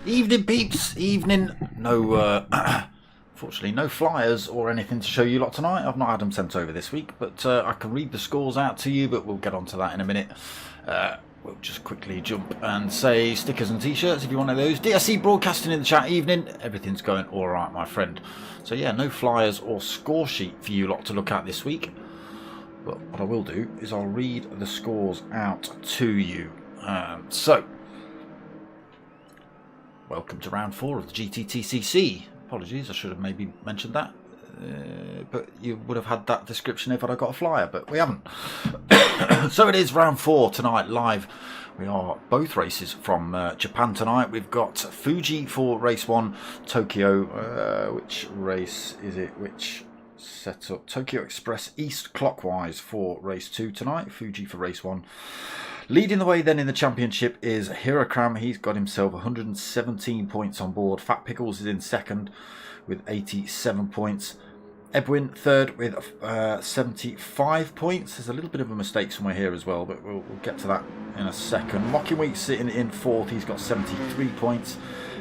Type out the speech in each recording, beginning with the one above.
Evening peeps, evening. No, fortunately no flyers or anything to show you lot tonight. I've not had them sent over this week, but I can read the scores out to you, but we'll get onto that in a minute. We'll just quickly jump and say stickers and t-shirts if you want those. DSC broadcasting in the chat, evening. Everything's going all right, my friend. So yeah, no flyers or score sheet for you lot to look at this week. But what I will do is I'll read the scores out to you. Welcome to round 4 of the GTTCC. Apologies, I should have maybe mentioned that. But you would have had that description if I'd have got a flyer, but we haven't. So it is round 4 tonight, live. We are both races from Japan tonight. We've got Fuji for race 1, Tokyo. Which race is it? Which setup? Tokyo Express East clockwise for race 2 tonight. Fuji for race 1. Leading the way then in the championship is Hirakram. He's got himself 117 points on board. Fat Pickles is in second with 87 points. Edwin third with 75 points. There's a little bit of a mistake somewhere here as well, but we'll get to that in a second. Mocking Week sitting in fourth. He's got 73 points.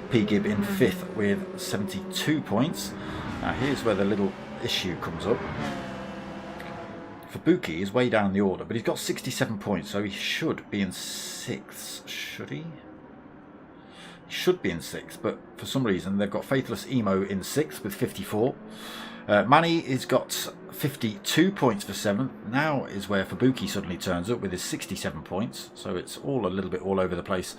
P. Gibb in fifth with 72 points. Now here's where the little issue comes up. Fubuki is way down the order, but he's got 67 points, so he should be in 6th, should he? He should be in 6th, but for some reason they've got Faithless Emo in 6th with 54. Manny has got 52 points for 7th. Now is where Fubuki suddenly turns up with his 67 points, so it's all a little bit all over the place.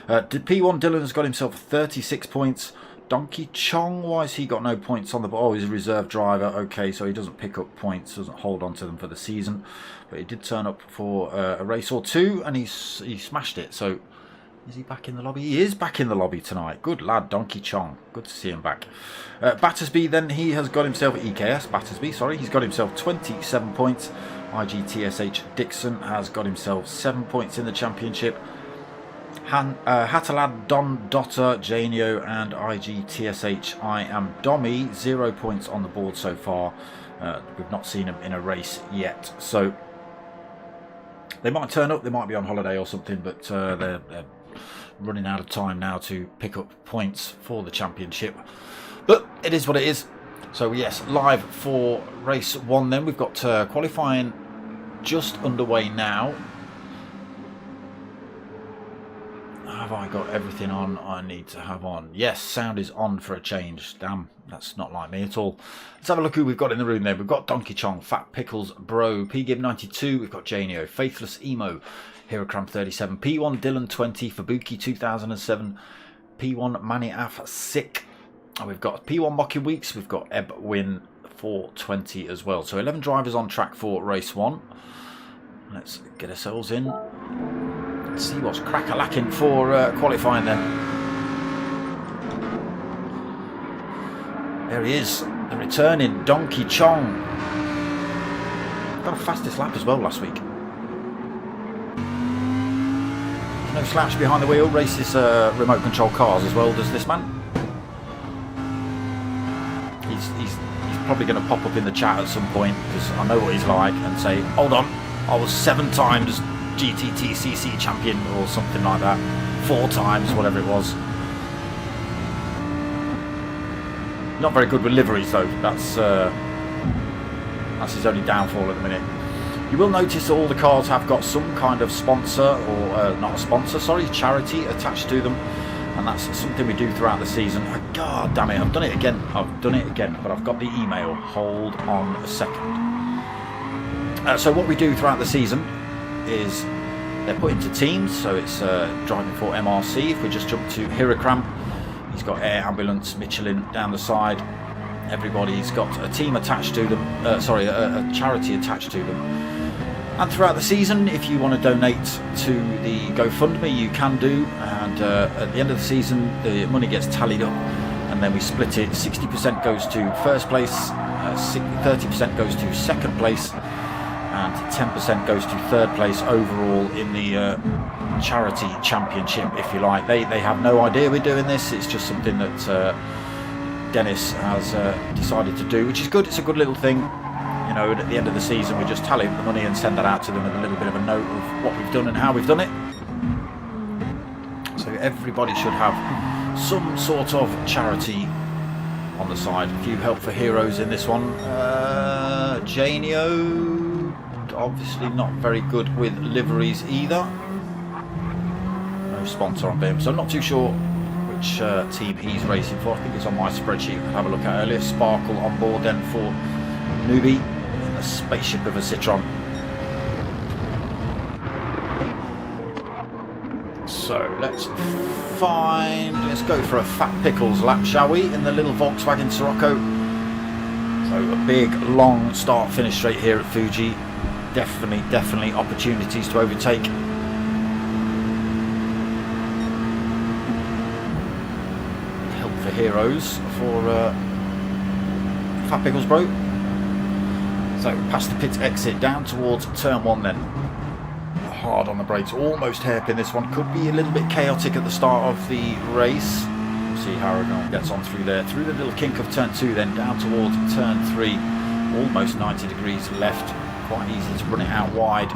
P1 Dylan has got himself 36 points. Donkey Chong, why has he got no points on the board? Oh, he's a reserve driver. Okay, so he doesn't pick up points, doesn't hold on to them for the season. But he did turn up for a race or two, and he smashed it. So, is he back in the lobby? He is back in the lobby tonight. Good lad, Donkey Chong. Good to see him back. Battersby, then, he has got himself, EKS, Battersby, sorry. He's got himself 27 points. IGTSH Dixon has got himself 7 points in the championship. Hatalad, Don Dotter, Janio and IGTSH I am Dommy, 0 points on the board so far. We've not seen them in a race yet, so they might turn up, they might be on holiday or something, but they're running out of time now to pick up points for the championship. But it is what it is. So yes, live for race 1 then. We've got qualifying just underway now. Have I got everything on I need to have on? Yes, sound is on for a change. Damn, that's not like me at all. Let's have a look who we've got in the room there. We've got Donkey Chong, Fat Pickles, Bro, P. Gibb 92. We've got Janio, Faithless Emo, Hirokram 37, P1 Dylan 20, Fubuki 2007, P1 Manny Af Sick. And we've got P1 Mocking Weeks. We've got Eb Win 420 as well. So 11 drivers on track for race 1. Let's get ourselves in. Let's see what's crack-a-lacking for qualifying then. There he is, the returning Donkey Chong. Got a fastest lap as well last week. No slouch behind the wheel, races remote control cars as well, does this man. He's probably going to pop up in the chat at some point, because I know what he's like, and say, hold on, I was 7 times GTTCC champion or something like that, 4 times, whatever it was. Not very good with liveries though. That's his only downfall at the minute. You will notice all the cars have got some kind of sponsor, or not a sponsor, sorry, charity attached to them, and that's something we do throughout the season. God damn it, I've done it again, but I've got the email. Hold on a second. So what we do throughout the season is they're put into teams. So it's driving for MRC. If we just jump to Hirakram, he's got air ambulance, Michelin down the side. Everybody's got a team attached to them. A charity attached to them. And throughout the season, if you want to donate to the GoFundMe, you can do. And at the end of the season, the money gets tallied up, and then we split it. 60% goes to first place, 30% goes to second place, and 10% goes to third place overall in the charity championship, if you like. They have no idea we're doing this. It's just something that Dennis has decided to do, which is good. It's a good little thing. You know, at the end of the season, we just tally up the money and send that out to them with a little bit of a note of what we've done and how we've done it. So everybody should have some sort of charity on the side. A few help for heroes in this one. Janio, obviously not very good with liveries either. No sponsor on him, so I'm not too sure which team he's racing for. I think it's on my spreadsheet. We'll have a look at earlier. Sparkle on board then for Newbie in the spaceship of a Citroen. So let's go for a Fat Pickles lap, shall we, in the little Volkswagen Sirocco. So a big long start finish straight here at Fuji. Definitely opportunities to overtake. Help for heroes for Fat Pickles bro. So past the pit exit, down towards turn 1 then. Hard on the brakes, almost hairpin this one. Could be a little bit chaotic at the start of the race. We'll see how Aragon gets on through there. Through the little kink of turn 2 then, down towards turn 3. Almost 90 degrees left. Quite easy to run it out wide.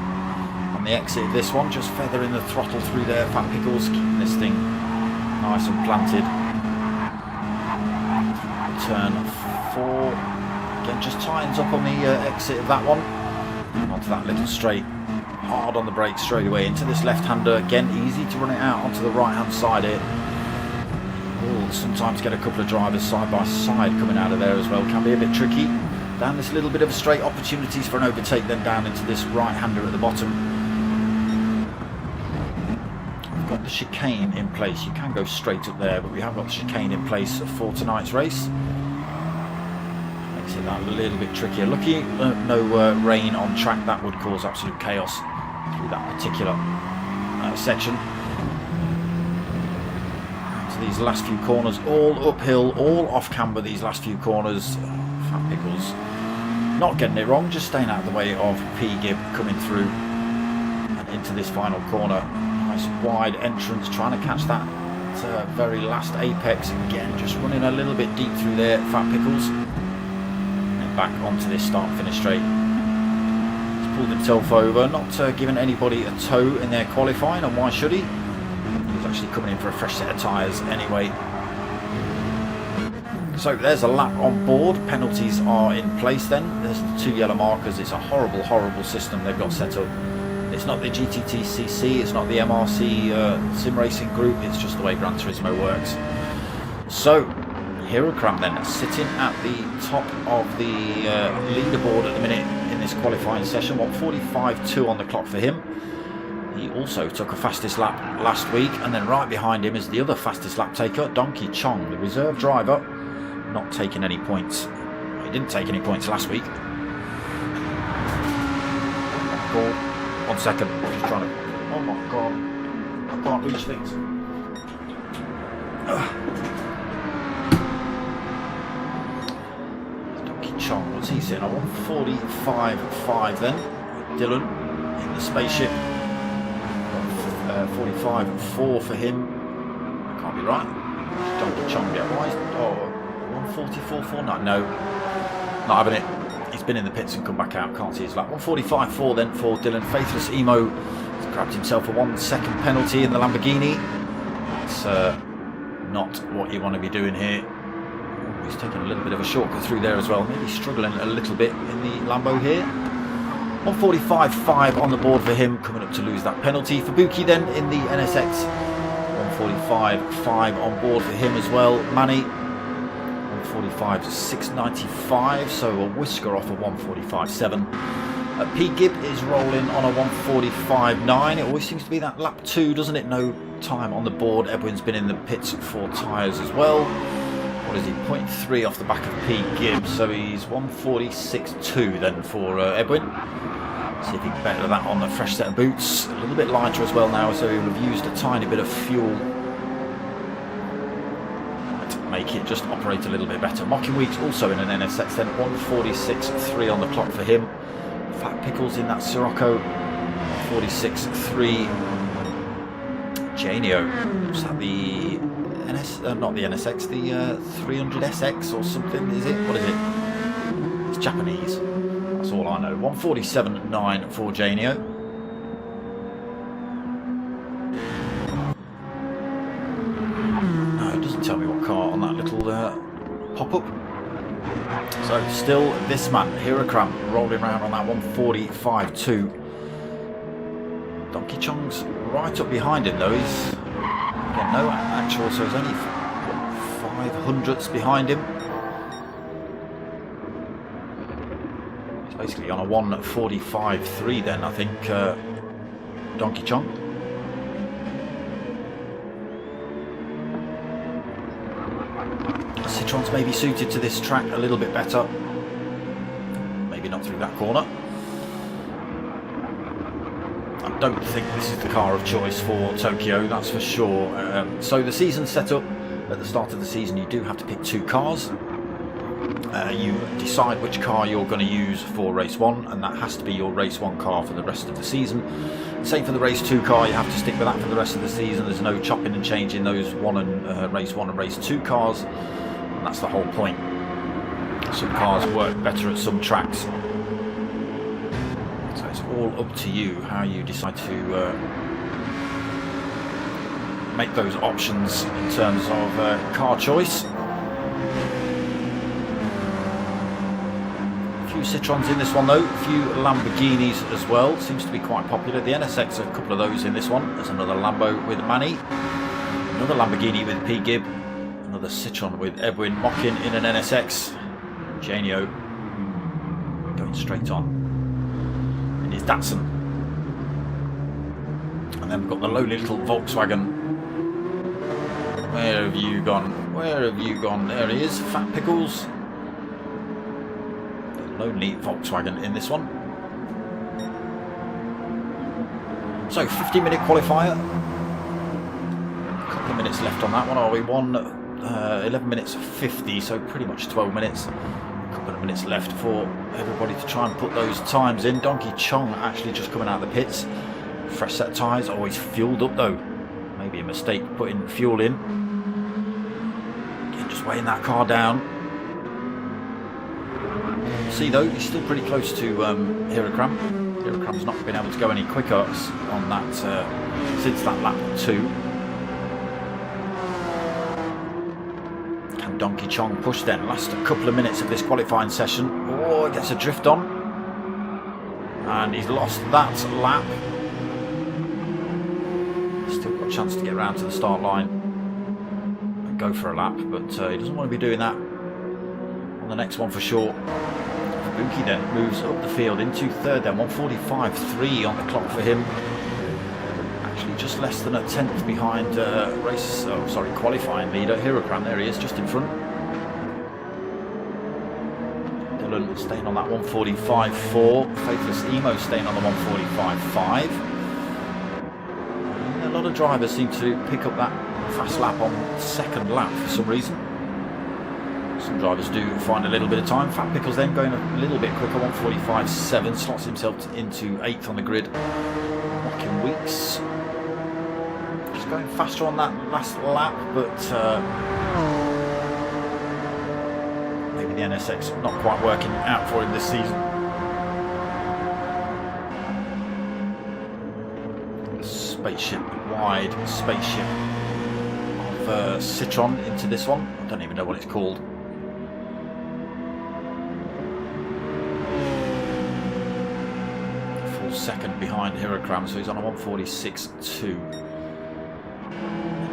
On the exit of this one, just feathering the throttle through there. Fat Pickles keeping this thing nice and planted. Turn 4. Again, just tightens up on the exit of that one. And onto that little straight. Hard on the brakes straight away into this left-hander. Again, easy to run it out onto the right-hand side here. We'll sometimes get a couple of drivers side by side coming out of there as well. Can be a bit tricky. Down this little bit of a straight, opportunities for an overtake, then down into this right-hander at the bottom. We've got the chicane in place. You can go straight up there, but we have got the chicane in place for tonight's race. Makes it that a little bit trickier. Lucky no rain on track. That would cause absolute chaos through that particular section. So these last few corners, all uphill, all off camber. These last few corners, Fat Pickles not getting it wrong, just staying out of the way of P-Gib coming through and into this final corner. Nice wide entrance, trying to catch that very last apex. Again, just running a little bit deep through there, Fat Pickles. And back onto this start finish straight. He's pulled himself over, not giving anybody a tow in their qualifying, and why should he? He's actually coming in for a fresh set of tyres anyway. So there's a lap on board. Penalties are in place then. There's the 2 yellow markers. It's a horrible system they've got set up. It's not the GTTCC, it's not the MRC sim racing group, it's just the way Gran Turismo works. So Hirakram then sitting at the top of the leaderboard at the minute in this qualifying session. 1:45.2 on the clock for him. He also took a fastest lap last week, and then right behind him is the other fastest lap taker, Donkey Chong, the reserve driver. Not taking any points. He didn't take any points last week. Oh, 1 second. I'm just trying to. Oh my god. I can't reach things. Donkey Chong. What's he saying? I want 45.5 then. Dylan in the spaceship. 45.4 for him. That can't be right. Donkey Chong get wise. Oh. 144.49. No, not having it. He's been in the pits and come back out. Can't see his lap. 145.4 then for Dylan. Faithless Emo has grabbed himself a 1 second penalty in the Lamborghini. It's not what you want to be doing here. He's taking a little bit of a shortcut through there as well. Maybe struggling a little bit in the Lambo here. 145.5 on the board for him. Coming up to lose that penalty. For Buki then in the NSX. 145.5 on board for him as well. Manny. 145 to 695, so a whisker off of 145.7. P. Gibb is rolling on a 1:45.9. It always seems to be that lap 2, doesn't it? No time on the board. Edwin's been in the pits for tyres as well. What is he? 0.3 off the back of P. Gibb, so he's 1:46.2 then for Edwin. See if he can better that on the fresh set of boots. A little bit lighter as well now, so he'll have used a tiny bit of fuel to make it just operate a little bit better. Mocking Weeks also in an NSX then, 1:46.3 on the clock for him. Fat Pickles in that Sirocco, 46.3. Janio, is that the not the NSX, the 300SX or something, is it? What is it? It's Japanese. That's all I know. 1:47.9 for Janio. No, it doesn't tell me what car on that little pop-up. So still this man, Hirakram, rolling around on that 1:45.2. Donkey Chong's right up behind him though. He's again no actual, so he's only 500ths behind him. He's basically on a 1:45.3 then, I think, Donkey Chong. Citroen's maybe suited to this track a little bit better. Maybe not through that corner. I don't think this is the car of choice for Tokyo, that's for sure. So the season's set up. At the start of the season you do have to pick 2 cars. You decide which car you're going to use for race 1, and that has to be your race 1 car for the rest of the season. Same for the race 2 car, you have to stick with that for the rest of the season. There's no chopping and changing those race 1 and race 2 cars. And that's the whole point. Some cars work better at some tracks. So it's all up to you how you decide to make those options in terms of car choice. A few Citroens in this one though, a few Lamborghinis as well. Seems to be quite popular. The NSX, a couple of those in this one. There's another Lambo with Manny. Another Lamborghini with P. Gibb. Another Citroen with Edwin. Mocking in an NSX. Janio going straight on in his Datsun. And then we've got the lowly little Volkswagen. Where have you gone? Where have you gone? There he is, Fat Pickles. The lonely Volkswagen in this one. So 50-minute qualifier. A couple of minutes left on that one. Are we 11 minutes 50, so pretty much 12 minutes. A couple of minutes left for everybody to try and put those times in. Donkey Chong actually just coming out of the pits. Fresh set of tyres, always fueled up though. Maybe a mistake putting fuel in. Again, just weighing that car down. See though, he's still pretty close to Hirakram. Hirakram's not been able to go any quicker on that since that lap 2. Donkey Chong push then. Last couple of minutes of this qualifying session. Oh, he gets a drift on. And he's lost that lap. Still got a chance to get around to the start line and go for a lap, but he doesn't want to be doing that on the next one for sure. Fuji then moves up the field into 3rd then. 1:45.3 on the clock for him. Just less than a 10th behind qualifying leader Hirakram. There he is, just in front. Dylan staying on that 1:45.4. Faithless Emo staying on the 1:45.5. A lot of drivers seem to pick up that fast lap on 2nd lap for some reason. Some drivers do find a little bit of time. Fat Pickles then going a little bit quicker, 1:45.7. Slots himself into 8th on the grid. Mocking Weeks going faster on that last lap, but maybe the NSX not quite working out for him this season. Spaceship, wide spaceship of Citroen into this one. I don't even know what it's called. Full 2nd behind Hirakram, so he's on a 1:46.2.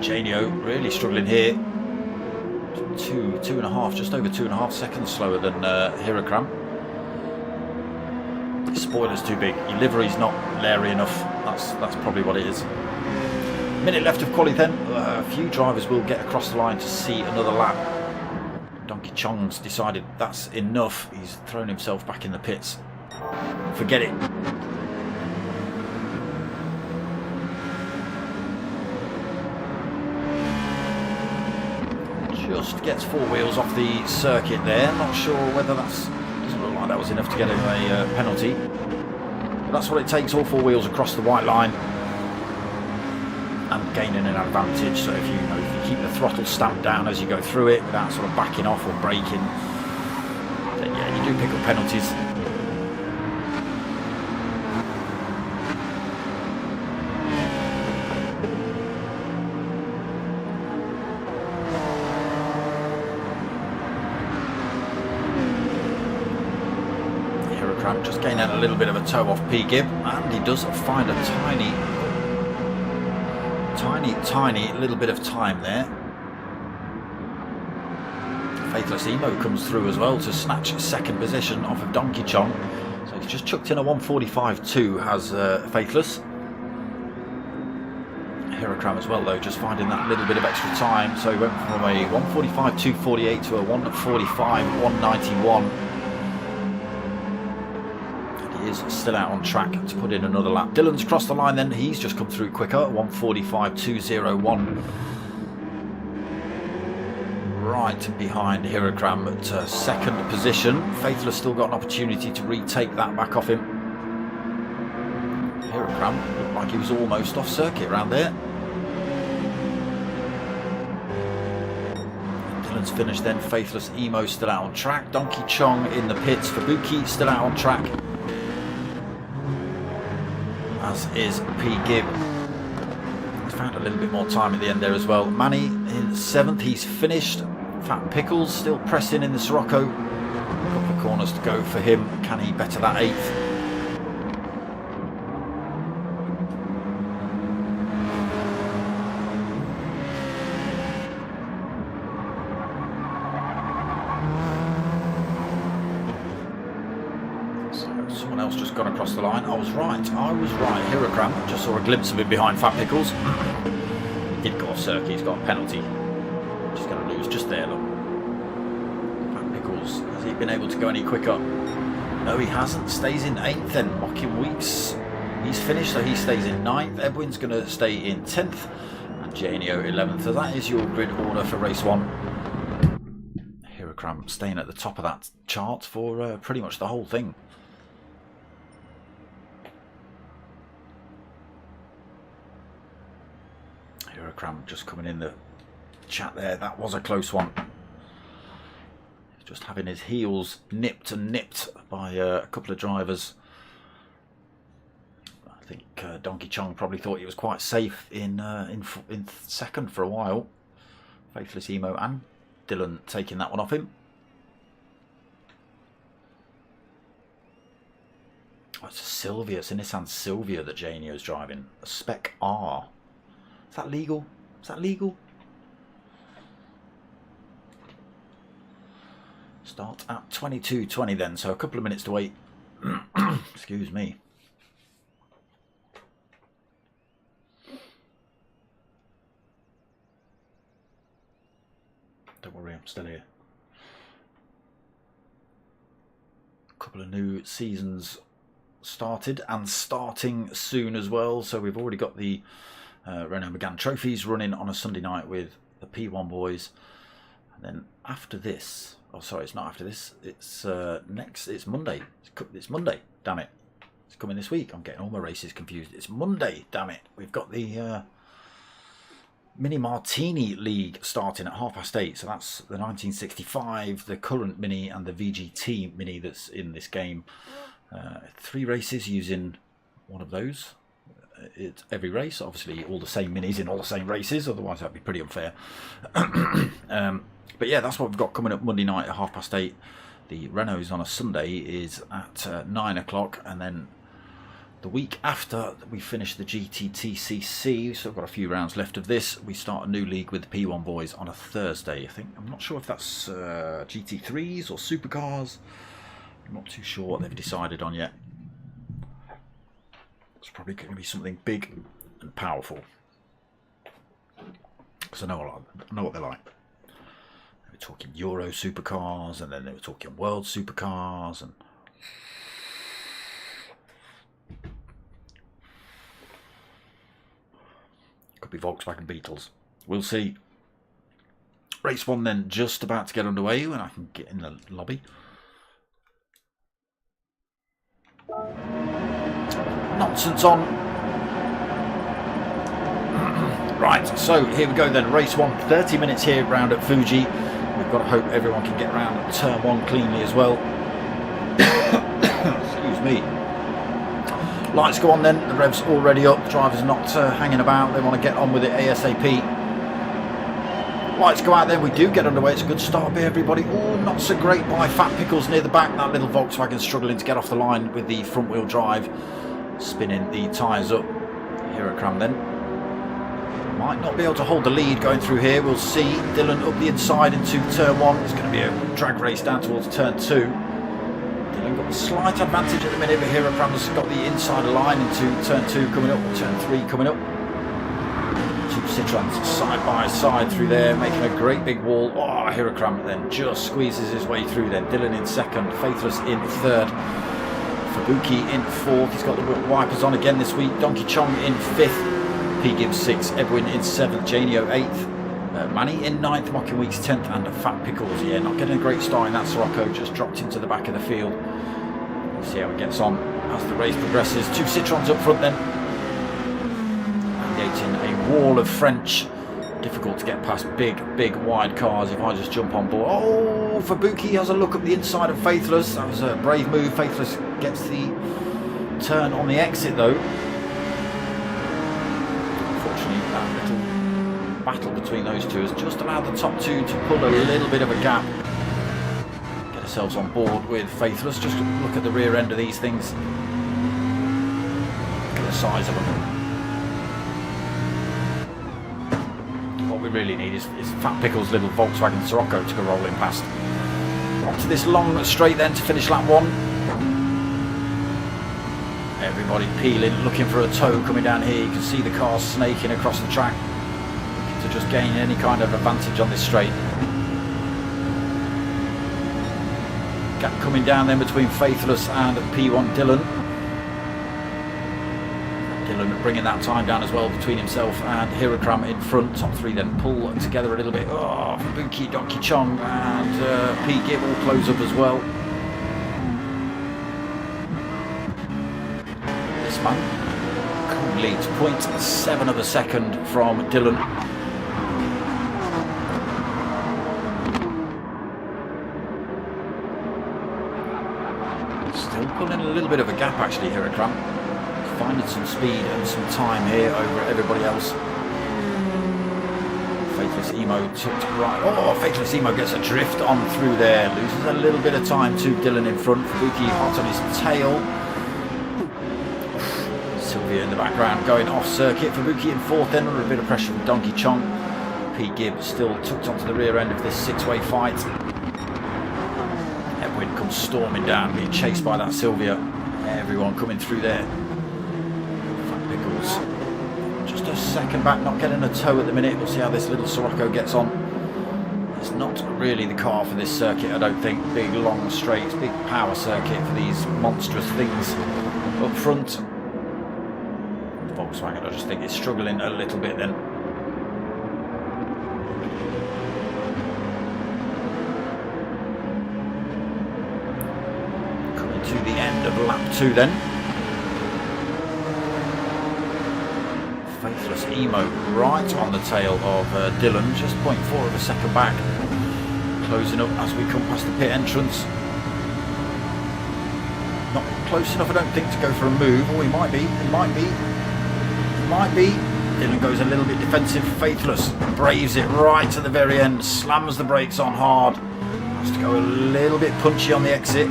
Janio really struggling here. 2.5, just over 2.5 seconds slower than Hirakram. Your spoiler's too big. Your livery's not leery enough. That's probably what it is. Minute left of quali then. A few drivers will get across the line to see another lap. Donkey Chong's decided that's enough. He's thrown himself back in the pits. Forget it. Just gets four wheels off the circuit there. Not sure whether that's... doesn't look like that was enough to get him a penalty. But that's what it takes, all four wheels across the white line. And gaining an advantage. So if you keep the throttle stamped down as you go through it without sort of backing off or braking, then yeah, you do pick up penalties. Just gaining a little bit of a toe off P-Gib, and he does find a tiny little bit of time there. Faithless Emo comes through as well to snatch second position off of Donkey Chong. So he's just chucked in a 1:45.2 has Faithless. Hirokram as well though, just finding that little bit of extra time. So he went from a 1:45.248 to a 1:45.191. Is still out on track to put in another lap. Dylan's crossed the line then, he's just come through quicker, 1:45.201. Right behind Hirokram at second position. Faithless still got an opportunity to retake that back off him. Hirokram looked like he was almost off circuit around there. Dylan's finished then, Faithless Emo still out on track. Donkey Chong in the pits, Fubuki still out on track. As is P-Gib. He's found a little bit more time at the end there as well. Manny in 7th, he's finished. Fat Pickles still pressing in the Sirocco. A couple of corners to go for him. Can he better that 8th? Someone else just gone across the line. I was right. Hirokram, just saw a glimpse of him behind Fat Pickles. He did go off circuit, he's got a penalty. Just going to lose just there, look. Fat Pickles, has he been able to go any quicker? No, he hasn't. Stays in 8th then. Mocking Weeks, he's finished, so he stays in 9th. Edwin's going to stay in 10th. And Janio 11th. So that is your grid order for race 1. Hirokram staying at the top of that chart for pretty much the whole thing. Hirokram just coming in the chat there. That was a close one. Just having his heels nipped by a couple of drivers. I think Donkey Chong probably thought he was quite safe in second for a while. Faithless Emo and Dylan taking that one off him. Oh, it's a Sylvia. It's a Nissan Sylvia that Janio's driving. A Spec R. Is that legal? Is that legal? Start at 22:20 then, so a couple of minutes to wait. Excuse me. Don't worry, I'm still here. A couple of new seasons started and starting soon as well, so we've already got the Renault Megane trophies running on a Sunday night with the P1 boys, and then after this, oh sorry, it's not after this, it's it's Monday. It's Monday, damn it, it's coming this week. I'm getting all my races confused. It's Monday, damn it. We've got the Mini Martini League starting at 8:30, so that's the 1965, the current Mini and the VGT Mini that's in this game. 3 races using one of those. It's every race, obviously all the same minis in all the same races, otherwise that'd be pretty unfair. But yeah, that's what we've got coming up Monday night at 8:30. The Renault's on a Sunday is at 9 o'clock, and then the week after we finish the GTTCC, so we've got a few rounds left of this, we start a new league with the P1 boys on a Thursday, I think. I'm not sure if that's GT3s or supercars. I'm not too sure what they've decided on yet. It's probably going to be something big and powerful. Because I know what they're like. They were talking Euro supercars, and then they were talking World supercars, and could be Volkswagen Beetles. We'll see. Race 1 then just about to get underway when I can get in the lobby. Nonsense on. Right, so here we go then. Race 1, 30 minutes here round at Fuji. We've got to hope everyone can get around turn 1 cleanly as well. Excuse me. Lights go on then. The rev's already up. The driver's not hanging about. They want to get on with it ASAP. Lights go out then, we do get underway. It's a good start here, everybody. Oh, not so great by Fat Pickles near the back. That little Volkswagen struggling to get off the line with the front wheel drive, spinning the tyres up. Huracram then might not be able to hold the lead going through here. We'll see. Dylan up the inside into turn 1. It's going to be a drag race down towards turn 2. Dylan got a slight advantage at the minute, but Huracram's got the inside line into turn 2 coming up, or turn 3 coming up. Two Citroens side by side through there, making a great big wall. Oh, Huracram then just squeezes his way through then. Dylan in second, Faithless in third, Fubuki in fourth. He's got the wipers on again this week. Donkey Chong in fifth, P Gibbs sixth, Edwin in seventh, Janio eighth, Manny in ninth, Mocking Weeks 10th, and Fat Pickles, yeah, not getting a great start in that Sirocco, just dropped into the back of the field. We'll see how it gets on as the race progresses. Two Citroens up front then. Creating a wall of French. Difficult to get past big wide cars if I just jump on board. Oh, Fubuki has a look up the inside of Faithless. That was a brave move. Faithless gets the turn on the exit though. Unfortunately, that little battle between those two has just allowed the top two to pull a little bit of a gap. Get ourselves on board with Faithless. Just look at the rear end of these things. Look at the size of them. We really need is Fat Pickles' little Volkswagen Sirocco to go rolling past. Onto this long straight then to finish lap 1. Everybody peeling, looking for a tow coming down here. You can see the cars snaking across the track, looking to just gain any kind of advantage on this straight. Gap coming down then between Faithless and P1 Dylan. Dylan bringing that time down as well between himself and Huracram in front. Top three then pull together a little bit. Oh, Fubuki, Donkey Chong and P Gibb all close up as well. This man could lead 0.7 of a second from Dylan. Still pulling a little bit of a gap actually, Huracram. Finding some speed and some time here over everybody else. Faithless Emo tipped right. Oh, Faithless Emo gets a drift on through there. Loses a little bit of time to Dylan in front. Fubuki hot on his tail. Sylvia in the background going off circuit. Fubuki in fourth then under a bit of pressure from Donkey Chong. P Gibb still tucked onto the rear end of this six-way fight. Edwin comes storming down, being chased by that Sylvia. Everyone coming through there. Just a second back, not getting a tow at the minute. We'll see how this little Sirocco gets on. It's not really the car for this circuit, I don't think. Big long straights, big power circuit for these monstrous things up front. The Volkswagen, I just think it's struggling a little bit then. Coming to the end of lap 2 then. Faithless Emo right on the tail of Dylan, just 0.4 of a second back. Closing up as we come past the pit entrance. Not close enough, I don't think, to go for a move. Oh, he might be, he might be, he might be. Dylan goes a little bit defensive. Faithless braves it right to the very end, slams the brakes on hard. Has to go a little bit punchy on the exit.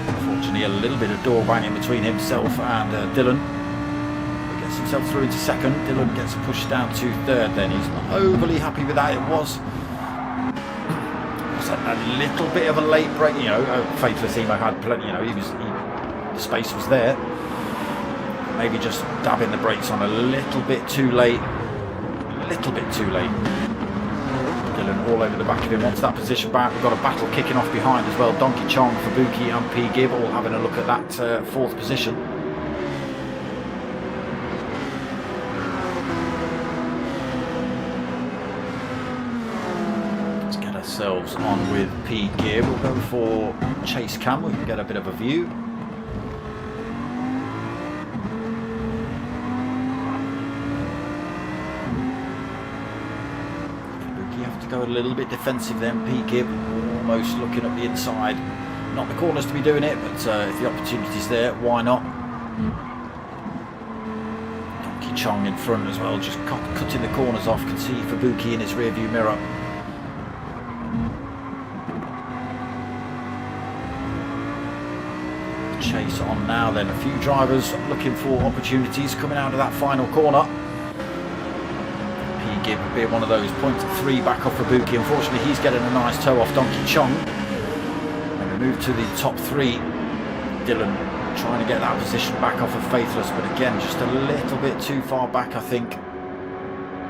Unfortunately, a little bit of door banging between himself and Dylan. Himself through into second. Dylan gets pushed down to third then. He's not overly happy with that. It was a little bit of a late break, you know. Faithless Emo had plenty, you know, the space was there. maybe just dabbing the brakes on a little bit too late. A little bit too late. Dylan all over the back of him. Wants that position back. We've got a battle kicking off behind as well. Donkey Chong, Fubuki and P. Gibb all having a look at that fourth position. Let's get ourselves on with P. Gibb. We'll go for chase cam. We can get a bit of a view. Go a little bit defensive then. P. Gibb almost looking up the inside. Not the corners to be doing it, but if the opportunity's there, why not? Donkey Chong in front as well, just cutting the corners off. Can see Fubuki in his rear view mirror. Chase on now then. A few drivers looking for opportunities coming out of that final corner. Gibb being one of those, 0.3 back off Fubuki. Unfortunately, he's getting a nice toe off Donkey Chong. And we move to the top three. Dylan trying to get that position back off of Faithless, but again, just a little bit too far back, I think.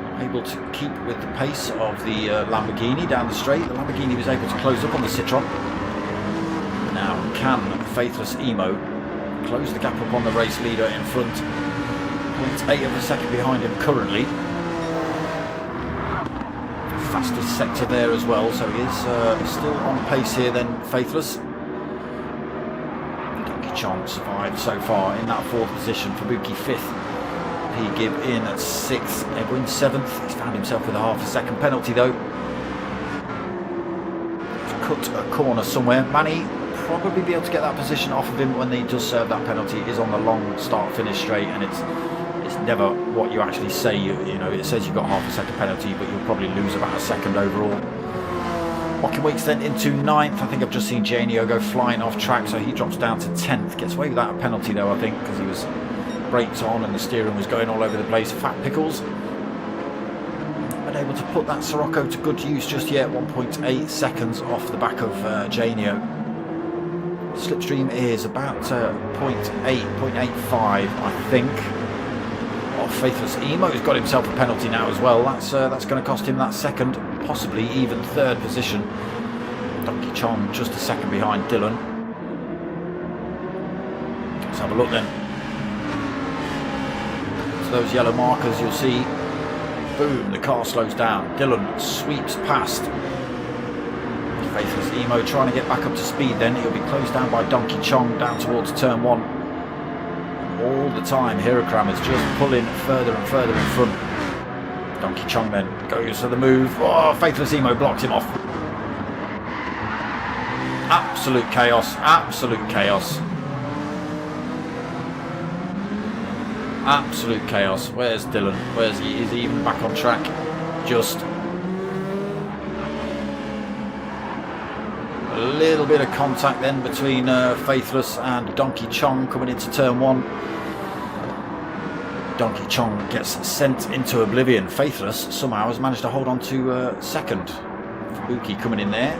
Not able to keep with the pace of the Lamborghini down the straight. The Lamborghini was able to close up on the Citroen. Now, can Faithless Emo close the gap up on the race leader in front? 0.8 of a second behind him currently. Fastest sector there as well, so he is still on pace here then, Faithless. Donkey Chong survived so far in that fourth position. Fubuki fifth. P. Gibb in at sixth. Edwin seventh. He's found himself with a half a second penalty though. Cut a corner somewhere. Manny probably be able to get that position off of him when he does serve that penalty. It is on the long start finish straight, and it's never what you actually say. You know, it says you've got half a second penalty, but you'll probably lose about a second overall. Mocking Weeks then into 9th. I think I've just seen Janio go flying off track, so he drops down to 10th. Gets away without a penalty though, I think, because he was brakes on and the steering was going all over the place. Fat Pickles not able to put that Sirocco to good use just yet. 1.8 seconds off the back of Janio. Slipstream is about 0.85, I think. Faithless Emo's got himself a penalty now as well. That's going to cost him that second, possibly even third position. Donkey Chong just a second behind Dylan. Let's have a look then. So those yellow markers you'll see. Boom, the car slows down. Dylan sweeps past. Faithless Emo trying to get back up to speed then. He'll be closed down by Donkey Chong down towards turn 1. All the time, Hirokram is just pulling further and further in front. Donkey Chong then goes for the move. Oh, Faithless Emo blocks him off. Absolute chaos. Absolute chaos. Absolute chaos. Where's Dylan? Where's he? Is he even back on track? Just a little bit of contact then between Faithless and Donkey Chong coming into turn 1. Donkey Chong gets sent into oblivion. Faithless somehow has managed to hold on to second. Fubuki coming in there,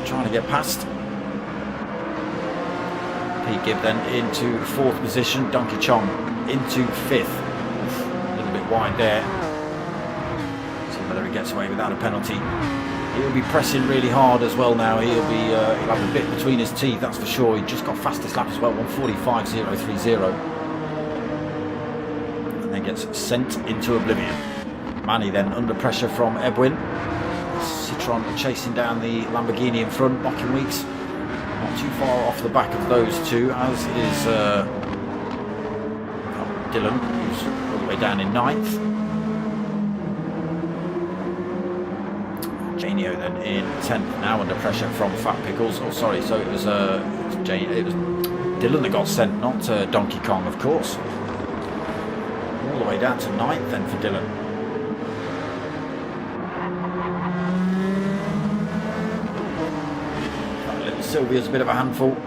trying to get past. P. Gibb then into 4th position. Donkey Chong into 5th. A little bit wide there. See whether he gets away without a penalty. He'll be pressing really hard as well now. He'll have a bit between his teeth, that's for sure. He just got fastest lap as well, 1:45.030. And then gets sent into oblivion. Manny then under pressure from Edwin. Citroen chasing down the Lamborghini in front. Mocking Weeks not too far off the back of those two, as is Dylan, who's all the way down in 9th. Janio then in 10th, now under pressure from Fat Pickles. Oh, sorry, so it was Dylan that got sent, not Donkey Kong, of course. All the way down to 9th then for Dylan. That little Sylvia's a bit of a handful.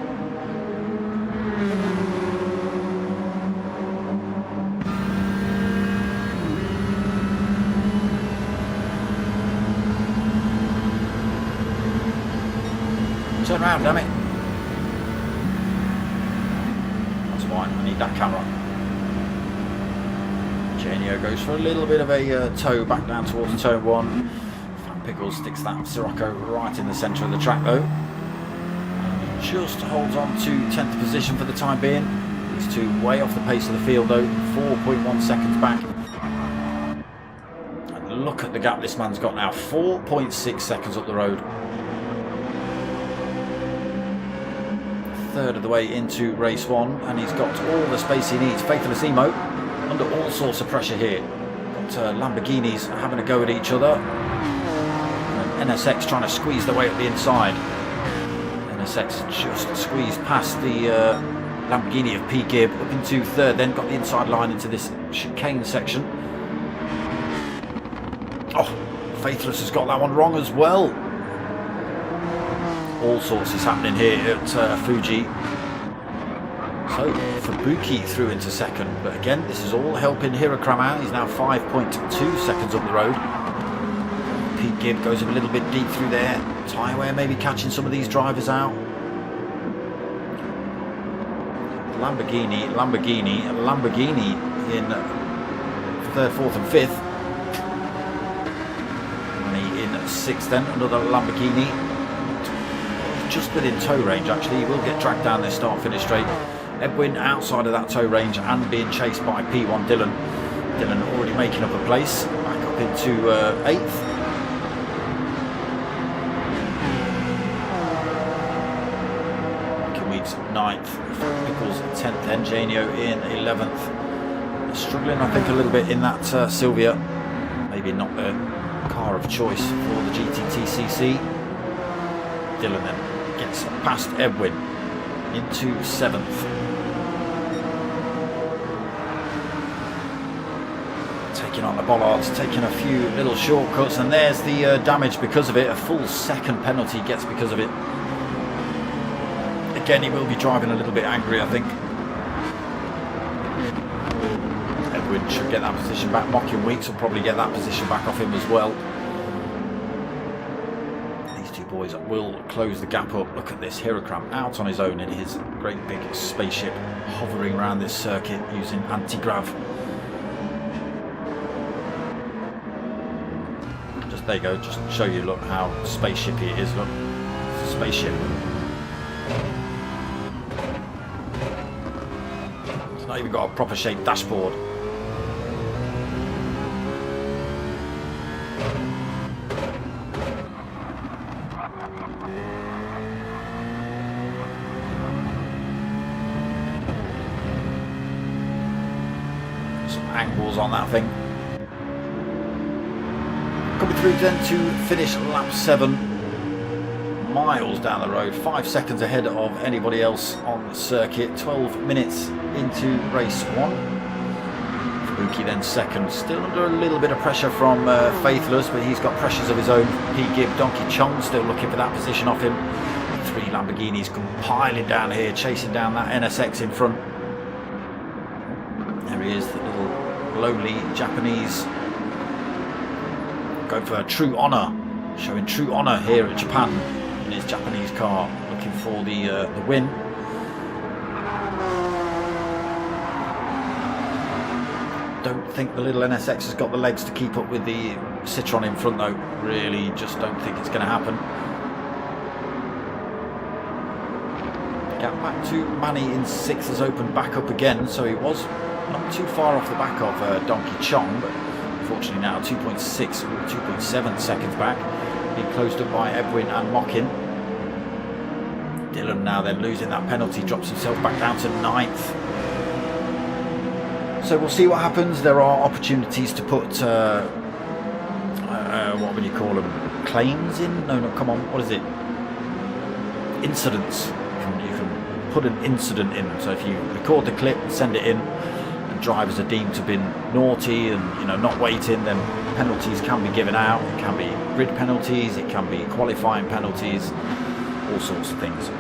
Turn around, damn it. That's fine, I need that camera. Janio goes for a little bit of a toe back down towards turn 1. Fan Pickles sticks that Sirocco right in the centre of the track though. And just holds on to 10th position for the time being. These two way off the pace of the field though, 4.1 seconds back. And look at the gap this man's got now, 4.6 seconds up the road. Third of the way into race 1, and he's got all the space he needs. Faithless Emo under all sorts of pressure here. Got Lamborghinis having a go at each other. And NSX trying to squeeze their way up the inside. NSX just squeezed past the Lamborghini of P. Gibb up into third, then got the inside line into this chicane section. Oh, Faithless has got that one wrong as well. All sorts is happening here at Fuji. So Fubuki through into second, but again this is all helping Hirakram out. He's now 5.2 seconds up the road. Pete Gibb goes a little bit deep through there. Tywear maybe catching some of these drivers out. Lamborghini in third, fourth and fifth. Money in sixth then, another Lamborghini. Just within tow range actually, he will get dragged down this start-finish straight. Edwin outside of that tow range and being chased by P1 Dylan. Dylan already making up a place, back up into 8th. Weeds 9th, Nichols 10th, then Janio in 11th. Struggling I think a little bit in that Sylvia, maybe not the car of choice for the GTTCC. Dylan then gets past Edwin into 7th. Taking on the bollards, taking a few little shortcuts, and there's the damage because of it. A full second penalty gets because of it. Again, he will be driving a little bit angry, I think. Edwin should get that position back. Mocking Weeks will probably get that position back off him as well. Boys will close the gap up. Look at this, Hirakram out on his own in his great big spaceship, hovering around this circuit using anti-grav. Just there you go, just to show you, look how spaceshipy it is. Look, it's a spaceship. It's not even got a proper shaped dashboard. Angles on that thing. Coming through then to finish lap 7, miles down the road, 5 seconds ahead of anybody else on the circuit. 12 minutes into race 1. Fubuki then second, still under a little bit of pressure from Faithless, but he's got pressures of his own. P. Gibb, Donkey Chong still looking for that position off him. 3 Lamborghinis compiling down here, chasing down that NSX in front. There he is, the little lowly Japanese, going for true honour, showing true honour here at Japan in his Japanese car, looking for the win. Don't think the little NSX has got the legs to keep up with the Citroen in front though. Really just don't think it's going to happen. Gap back to Manny in 6th has opened back up again, so he was not too far off the back of Donkey Chong, but unfortunately now 2.6 or 2.7 seconds back, being closed up by Edwin and Mockin. Dylan now then losing that penalty, drops himself back down to 9th. So we'll see what happens. There are opportunities to put what would you call them, claims in? No, come on, what is it? Incidents. You can put an incident in, so if you record the clip and send it in, drivers are deemed to have been naughty and not waiting, then penalties can be given out. It can be grid penalties, it can be qualifying penalties, all sorts of things.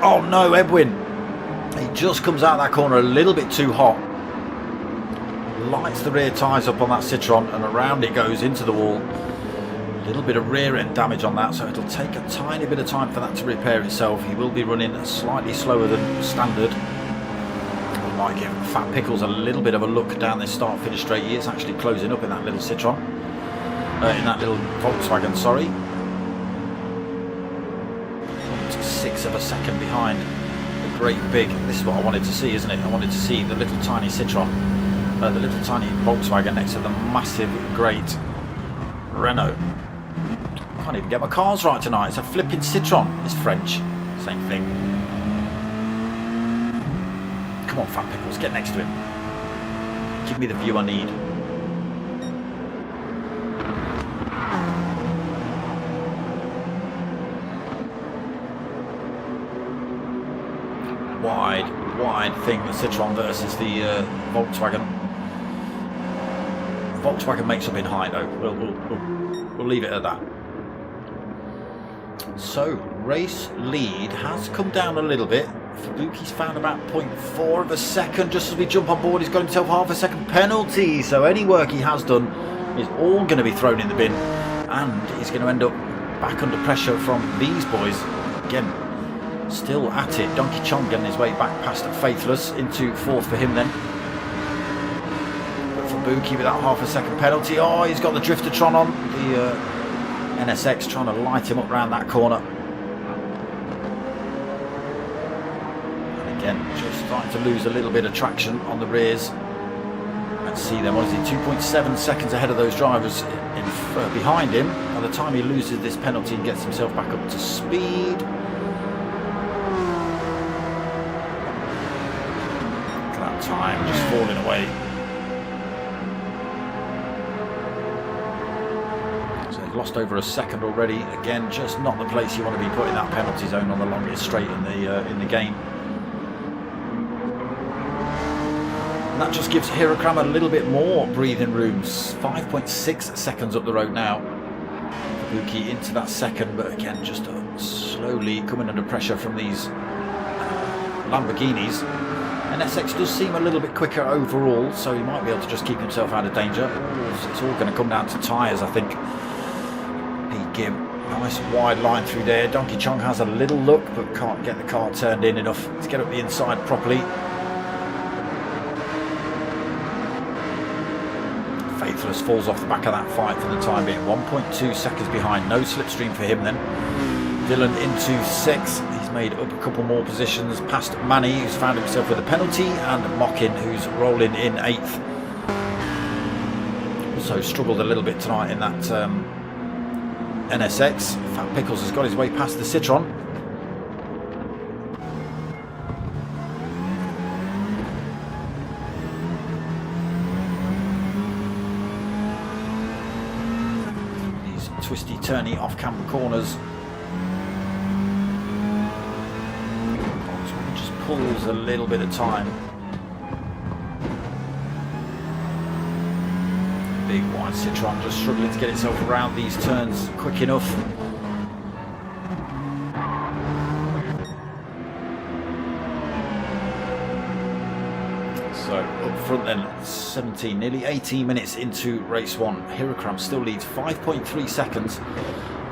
Oh no, Edwin, he just comes out that corner a little bit too hot, lights the rear tyres up on that Citroen and around it goes into the wall. A little bit of rear end damage on that, so it'll take a tiny bit of time for that to repair itself. He will be running slightly slower than standard. We might give Fat Pickles a little bit of a look down this start-finish straight. He is actually closing up in that little Citroen, in that little Volkswagen, sorry. 0.6 of a second behind the great big. This is what I wanted to see, isn't it? I wanted to see the little tiny Citroen, the little tiny Volkswagen next to the massive great Renault. Can't even get my cars right tonight. It's a flipping Citroen. It's French. Same thing. Come on, Fat Pickles, get next to him. Give me the view I need. Wide thing, the Citroen versus the Volkswagen. Volkswagen makes up in height, though. We'll leave it at that. So, race lead has come down a little bit. Fubuki's found about 0.4 of a second. Just as we jump on board, he's got himself half a second penalty. So any work he has done is all going to be thrown in the bin. And he's going to end up back under pressure from these boys. Again, still at it. Donkey Chong getting his way back past Faithless into fourth for him then. But Fubuki with that half a second penalty. Oh, he's got the Driftertron on. The NSX trying to light him up round that corner. And again, just starting to lose a little bit of traction on the rears. Let's see then, what is he, 2.7 seconds ahead of those drivers behind him. By the time he loses this penalty and gets himself back up to speed. Look at that time just falling away. Lost over a second already. Again, just not the place you want to be putting that penalty zone on the longest straight in the game. And that just gives Hirakram a little bit more breathing room. 5.6 seconds up the road now. Fubuki into that second, but again, just slowly coming under pressure from these Lamborghinis. NSX does seem a little bit quicker overall, so he might be able to just keep himself out of danger. It's all going to come down to tyres, I think. Give nice wide line through there. Donkey Chong has a little look but can't get the car turned in enough to get up the inside properly. Faithless falls off the back of that fight for the time being. 1.2 seconds behind. No slipstream for him then. Dylan into sixth. He's made up a couple more positions past Manny, who's found himself with a penalty, and Mockin, who's rolling in eighth. Also struggled a little bit tonight in that NSX. Fat Pickles has got his way past the Citroen. These twisty, turny, off-camber corners. Just pulls a little bit of time. Big wide Citroen just struggling to get itself around these turns quick enough. So up front then, 17, nearly 18 minutes into race one. Hirakram still leads 5.3 seconds,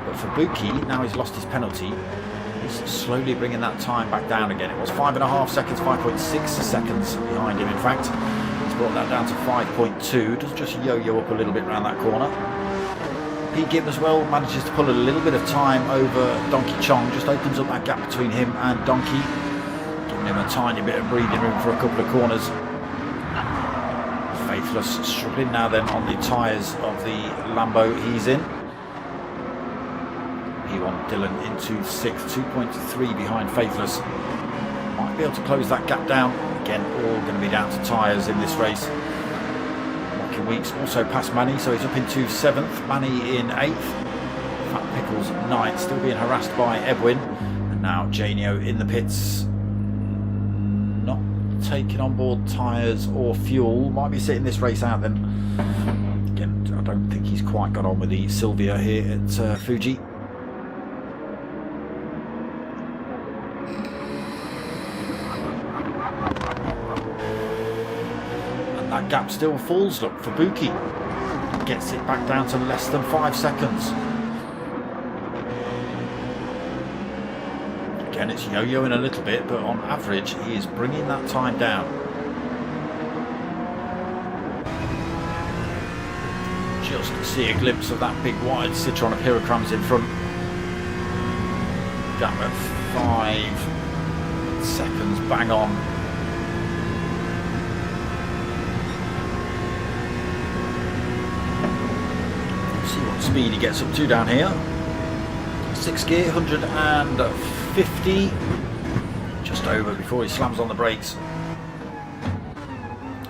but Fubuki, now he's lost his penalty, he's slowly bringing that time back down again. It was 5.5 seconds, 5.6 seconds behind him in fact. Brought that down to 5.2. Does just yo-yo up a little bit around that corner. Pete Gibb as well manages to pull a little bit of time over Donkey Chong. Just opens up that gap between him and Donkey, giving him a tiny bit of breathing room for a couple of corners. Faithless struggling now then on the tyres of the Lambo he's in. P1 Dylan into sixth, 2.3 behind Faithless. Might be able to close that gap down. Again, all going to be down to tyres in this race. Mockin Weeks also past Manny, so he's up into seventh. Manny in eighth. Fat Pickles ninth, still being harassed by Edwin. And now Janio in the pits. Not taking on board tyres or fuel. Might be sitting this race out then. Again, I don't think he's quite got on with the Sylvia here at Fuji. That gap still falls. Look, Fubuki gets it back down to less than 5 seconds. Again, it's yo-yoing a little bit, but on average, he is bringing that time down. Just to see a glimpse of that big wide Citroen of Hyrocrams in front. Gap at 5 seconds, bang on. Let's see what speed he gets up to down here. 6 gear, 150. Just over before he slams on the brakes.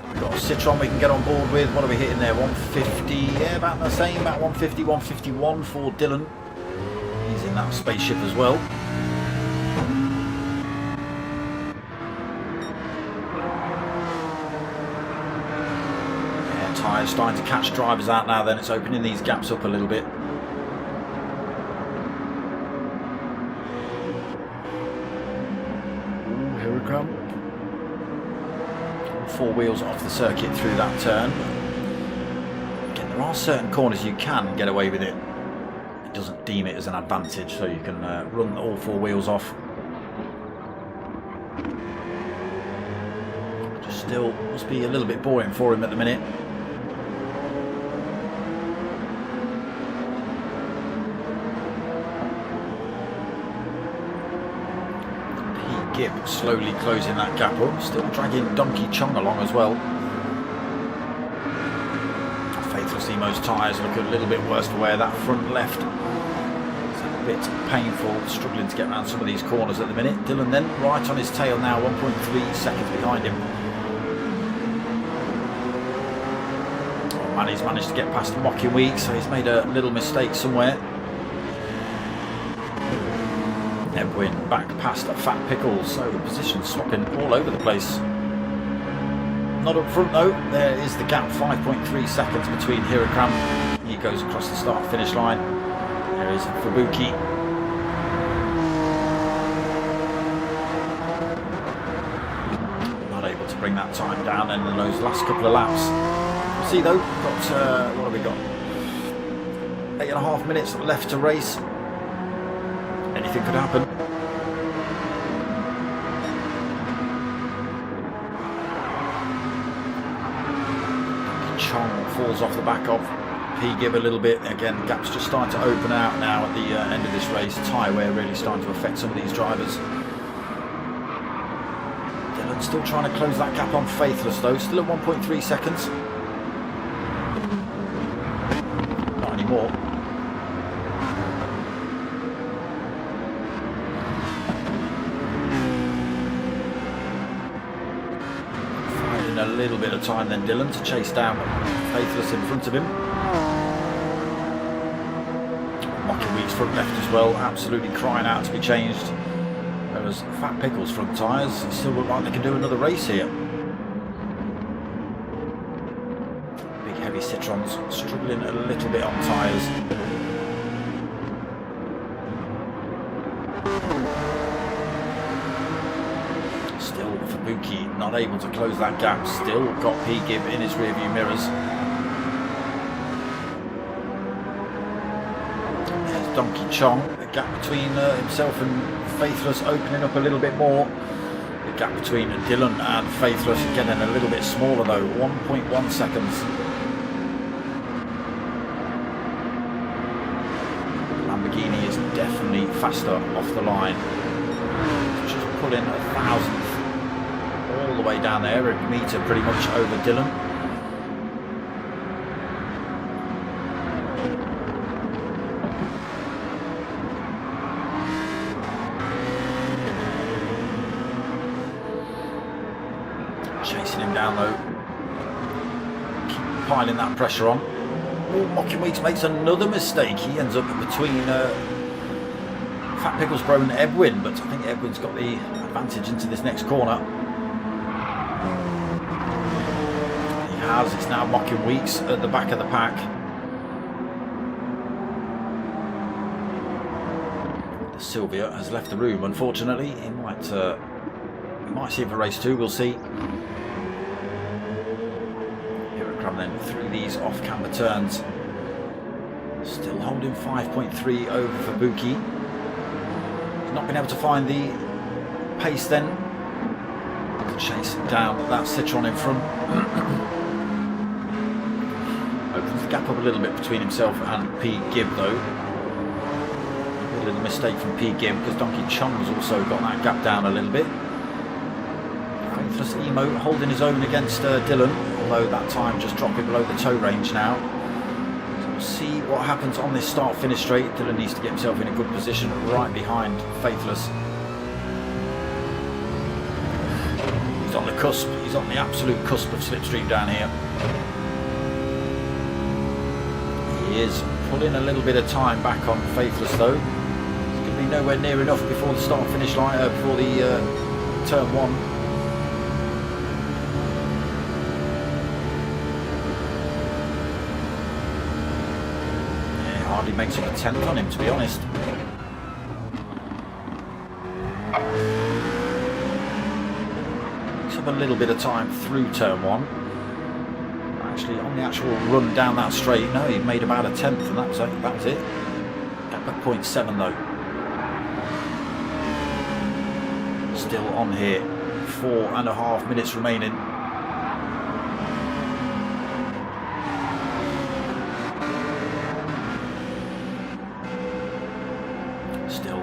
We've got a Citroen we can get on board with. What are we hitting there? 150, yeah, about the same, about 150, 151 for Dylan. He's in that spaceship as well. Yeah, tyres starting to catch drivers out now, then it's opening these gaps up a little bit. Four wheels off the circuit through that turn. Again, there are certain corners you can get away with it. It doesn't deem it as an advantage, so you can run all four wheels off. Just still must be a little bit boring for him at the minute. Slowly closing that gap up, still dragging Donkey Chong along as well. Faithless Emo's tyres look a little bit worse for wear. That front left is a bit painful, struggling to get around some of these corners at the minute. Dylan then right on his tail now, 1.3 seconds behind him. Oh man, he's managed to get past Mocking Week, so he's made a little mistake somewhere. Edwin back past Fat Pickles, so the position swapping all over the place. Not up front though, there is the gap, 5.3 seconds between Hyrocram. He goes across the start finish line. There is Fubuki. Not able to bring that time down in those last couple of laps. We'll see though, we've got, what have we got? 8.5 minutes left to race. Anything could happen. Chong falls off the back of P-Gib a little bit. Again, gap's just starting to open out now at the end of this race. Tyre wear really starting to affect some of these drivers. Dylan still trying to close that gap on Faithless though. Still at 1.3 seconds. Not anymore. A little bit of time then Dylan to chase down Faithless in front of him. Mocking Week's front left as well, absolutely crying out to be changed. Whereas Fat Pickles' front tyres still look like they can do another race here. Big heavy Citroens struggling a little bit on tyres. Fubuki not able to close that gap, still got P-Gib in his rear view mirrors. There's Donkey Chong, the gap between himself and Faithless opening up a little bit more. The gap between Dylan and Faithless getting a little bit smaller though, 1.1 seconds. Lamborghini is definitely faster off the line. Just pulling 1,000th all the way down there, a metre pretty much over Dylan. Chasing him down though, keep piling that pressure on. Oh, Mocking Weeks makes another mistake. He ends up between Fat Pickles Bro and Edwin, but I think Edwin's got the advantage into this next corner. It's now Mocking Weeks at the back of the pack. Sylvia has left the room, unfortunately. He might see him for race 2, we'll see. Hyrocram then through these off-camber turns. Still holding 5.3 over Fubuki. not been able to find the pace then to chase down that Citroen in front. Opens the gap up a little bit between himself and P. Gibb though. A little mistake from P. Gibb because Donkey Chung's also got that gap down a little bit. Faithless Emo holding his own against Dylan, although that time just dropping below the tow range now. So we'll see what happens on this start-finish straight. Dylan needs to get himself in a good position right behind Faithless. He's on the cusp, he's on the absolute cusp of slipstream down here. He is pulling a little bit of time back on Faithless though. He's going to be nowhere near enough before the start-finish line, before the turn 1. Hardly makes up a 10th on him, to be honest. Makes up a little bit of time through turn 1. Actually, on the actual run down that straight, no, he made about a 10th, and that was it. Gap at 0.7 though. Still on here. 4.5 minutes remaining.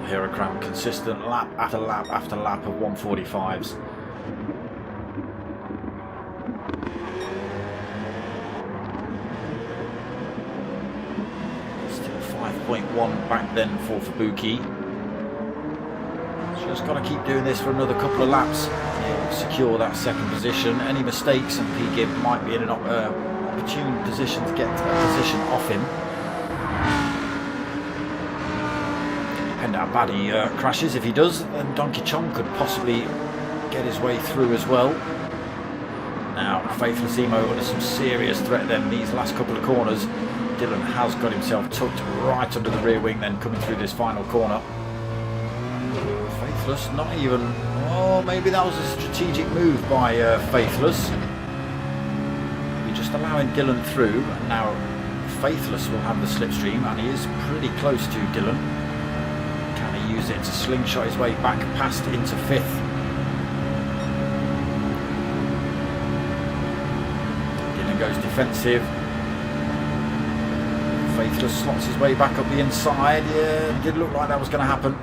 Heragram consistent lap after lap after lap of 145s. Still 5.1 back then for Fubuki. Just got to keep doing this for another couple of laps. He'll secure that second position. Any mistakes and P. Gibb might be in an opportune position to get a position off him. How bad he crashes. If he does, then Donkey Chung could possibly get his way through as well. Now Faithless Emo under some serious threat then these last couple of corners. Dylan has got himself tucked right under the rear wing then coming through this final corner. Faithless not even, oh maybe that was a strategic move by Faithless. Maybe just allowing Dylan through, and now Faithless will have the slipstream and he is pretty close to Dylan. Use it to slingshot his way back past into 5th. Dylan goes defensive. Faithless slots his way back up the inside. Yeah, it did look like that was going to happen.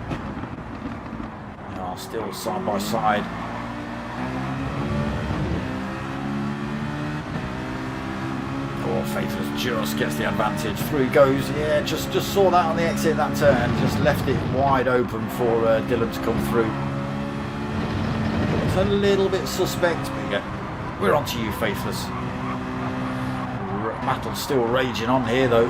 They are still side by side. Faithless just gets the advantage. Through he goes. Yeah, just saw that on the exit of that turn. Just left it wide open for Dylan to come through. It's a little bit suspect, but yeah, we're on to you, Faithless. Battle's still raging on here, though.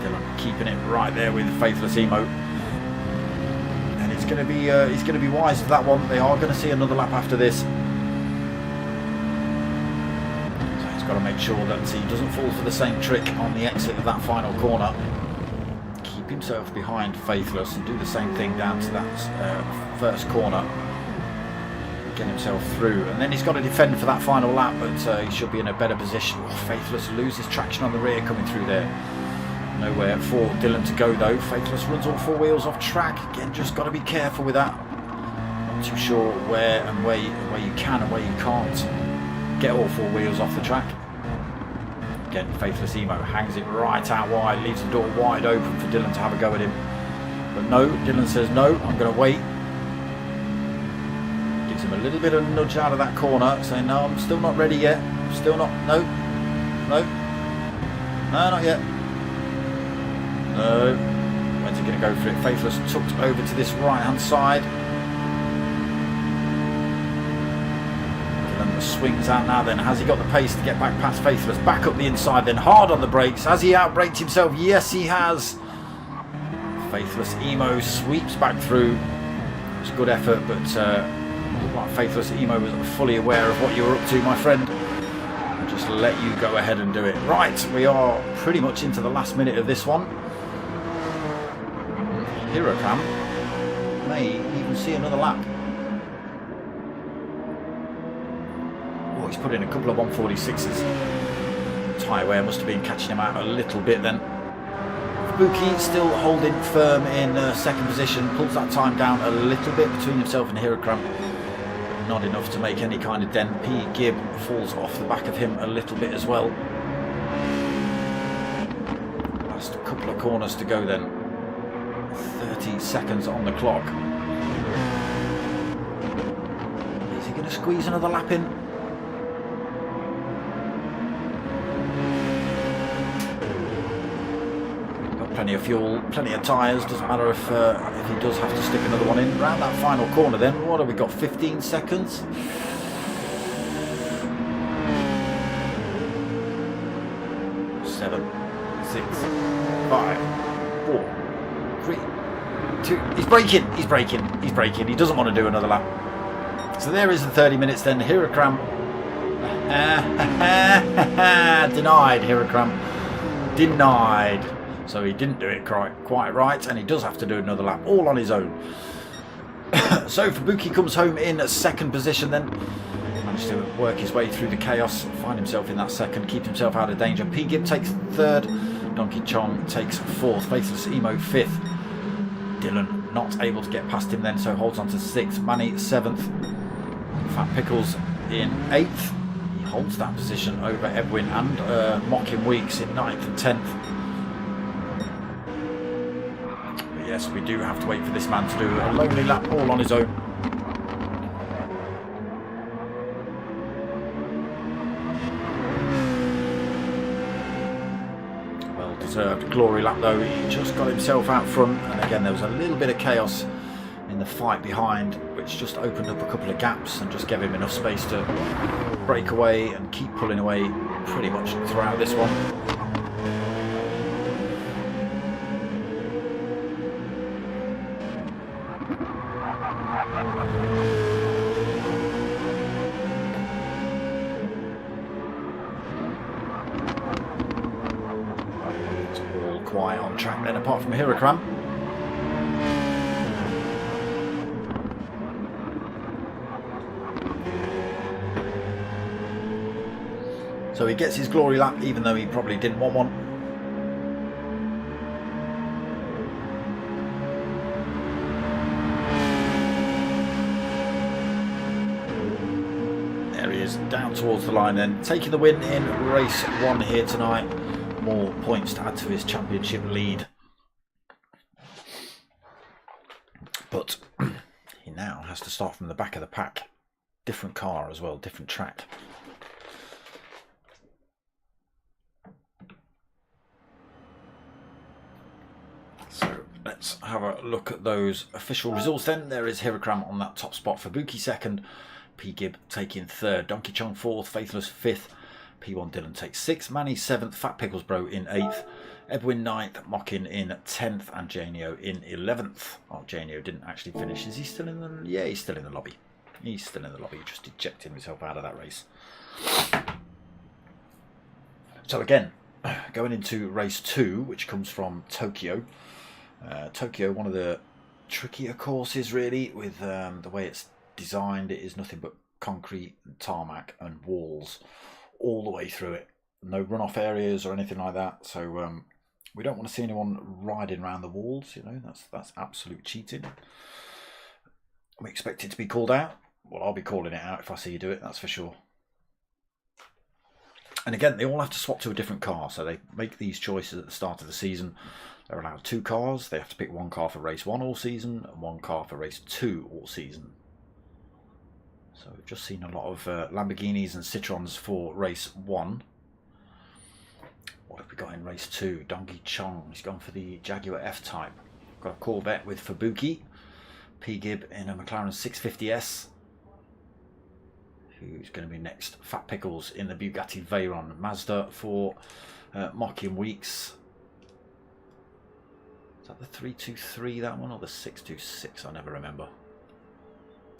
Dylan keeping it right there with Faithless Emo. He's going to be wise for that one. They are going to see another lap after this. So he's got to make sure that he doesn't fall for the same trick on the exit of that final corner. Keep himself behind Faithless and do the same thing down to that first corner. Get himself through, and then he's got to defend for that final lap, but he should be in a better position. Oh, Faithless loses traction on the rear coming through there. Nowhere for Dylan to go though. Faithless runs all 4 wheels off track. Again, just got to be careful with that. Not too sure where you can and where you can't get all 4 wheels off the track. Again, Faithless Emo hangs it right out wide, leaves the door wide open for Dylan to have a go at him. But no, Dylan says no, I'm going to wait. Gives him a little bit of a nudge out of that corner, saying no, I'm still not ready yet. Still not, no, not yet. No, when's he going to go for it? Faithless tucked over to this right hand side. Dylan swings out now then. Has he got the pace to get back past Faithless? Back up the inside then, hard on the brakes. Has he outbraked himself? Yes, he has. Faithless Emo sweeps back through. It was a good effort, but like Faithless Emo was fully aware of what you were up to, my friend. I'll just let you go ahead and do it. Right, we are pretty much into the last minute of this one. Hirocam may even see another lap. Oh, he's put in a couple of 146s. tyre wear must have been catching him out a little bit then. Fuji still holding firm in second position, pulls that time down a little bit between himself and Hirakram. Not enough to make any kind of dent. P. Gibb falls off the back of him a little bit as well. Last couple of corners to go then. 30 seconds on the clock. Is he going to squeeze another lap in? Got plenty of fuel, plenty of tyres. Doesn't matter if he does have to stick another one in. Round that final corner then, what have we got, 15 seconds? 7, 6, 5, 4, 3, 2, he's braking, he doesn't want to do another lap. So there is the 30 minutes then. Hirakram, denied, Hirakram, denied. So he didn't do it quite right, and he does have to do another lap, all on his own. So Fuji comes home in second position then. Managed to work his way through the chaos, find himself in that second, keep himself out of danger. P. Gibb takes third, Donkey Chong takes fourth, Faithless Emo fifth. Dylan not able to get past him then, so holds on to sixth. Manny seventh. Fat Pickles in eighth. He holds that position over Edwin and Mocking Weeks in ninth and 10th. But yes, we do have to wait for this man to do a lonely lap all on his own. Deserved glory lap though. He just got himself out front, and again there was a little bit of chaos in the fight behind, which just opened up a couple of gaps and just gave him enough space to break away and keep pulling away pretty much throughout this one. Quiet on track then, apart from Hirakram. So he gets his glory lap, even though he probably didn't want one. There he is, down towards the line then, taking the win in race 1 here tonight. More points to add to his championship lead. But he now has to start from the back of the pack. Different car as well, different track. So let's have a look at those official results then. There is Hirakram on that top spot, Fuji second, P. Gibb taking third, Donkey Chong fourth, Faithless fifth, P1 Dylan takes 6th, Manny 7th, Fat Pickles Bro in 8th, Edwin 9th, Mockin in 10th, and Janio in 11th. Oh, Janio didn't actually finish. Is he still in the... Yeah, he's still in the lobby. He's still in the lobby. He just ejected himself out of that race. So again, going into race 2, which comes from Tokyo. Tokyo, one of the trickier courses really, with the way it's designed. It is nothing but concrete, tarmac and walls all the way through it. No runoff areas or anything like that, so we don't want to see anyone riding around the walls, you know. That's absolute cheating. We expect it to be called out. Well, I'll be calling it out if I see you do it, that's for sure. And again, they all have to swap to a different car, so they make these choices at the start of the season. They're allowed 2 cars. They have to pick 1 car for race 1 all season and 1 car for race 2 all season. So we've just seen a lot of Lamborghinis and Citroens for race 1. What have we got in race 2? Donkey Chong, he's gone for the Jaguar F-Type. Got a Corvette with Fuji. P. Gibb in a McLaren 650S. Who's going to be next? Fat Pickles in the Bugatti Veyron. Mazda for Mocking Weeks. Is that the 323, that one, or the 626? I never remember.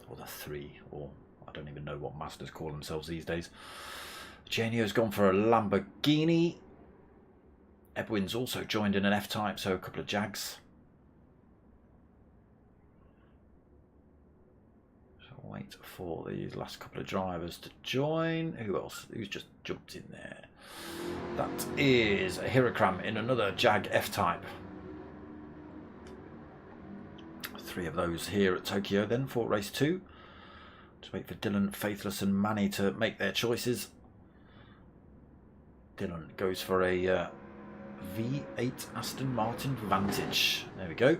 Or the 3, or I don't even know what Mazdas call themselves these days. Janio's gone for a Lamborghini. Edwin's also joined in an F-Type, so a couple of Jags. So I'll wait for these last couple of drivers to join. Who else? Who's just jumped in there? That is a Hirokram in another Jag F-Type. 3 of those here at Tokyo then for race 2. Just wait for Dylan, Faithless and Manny to make their choices. Dylan goes for a V8 Aston Martin Vantage. There we go.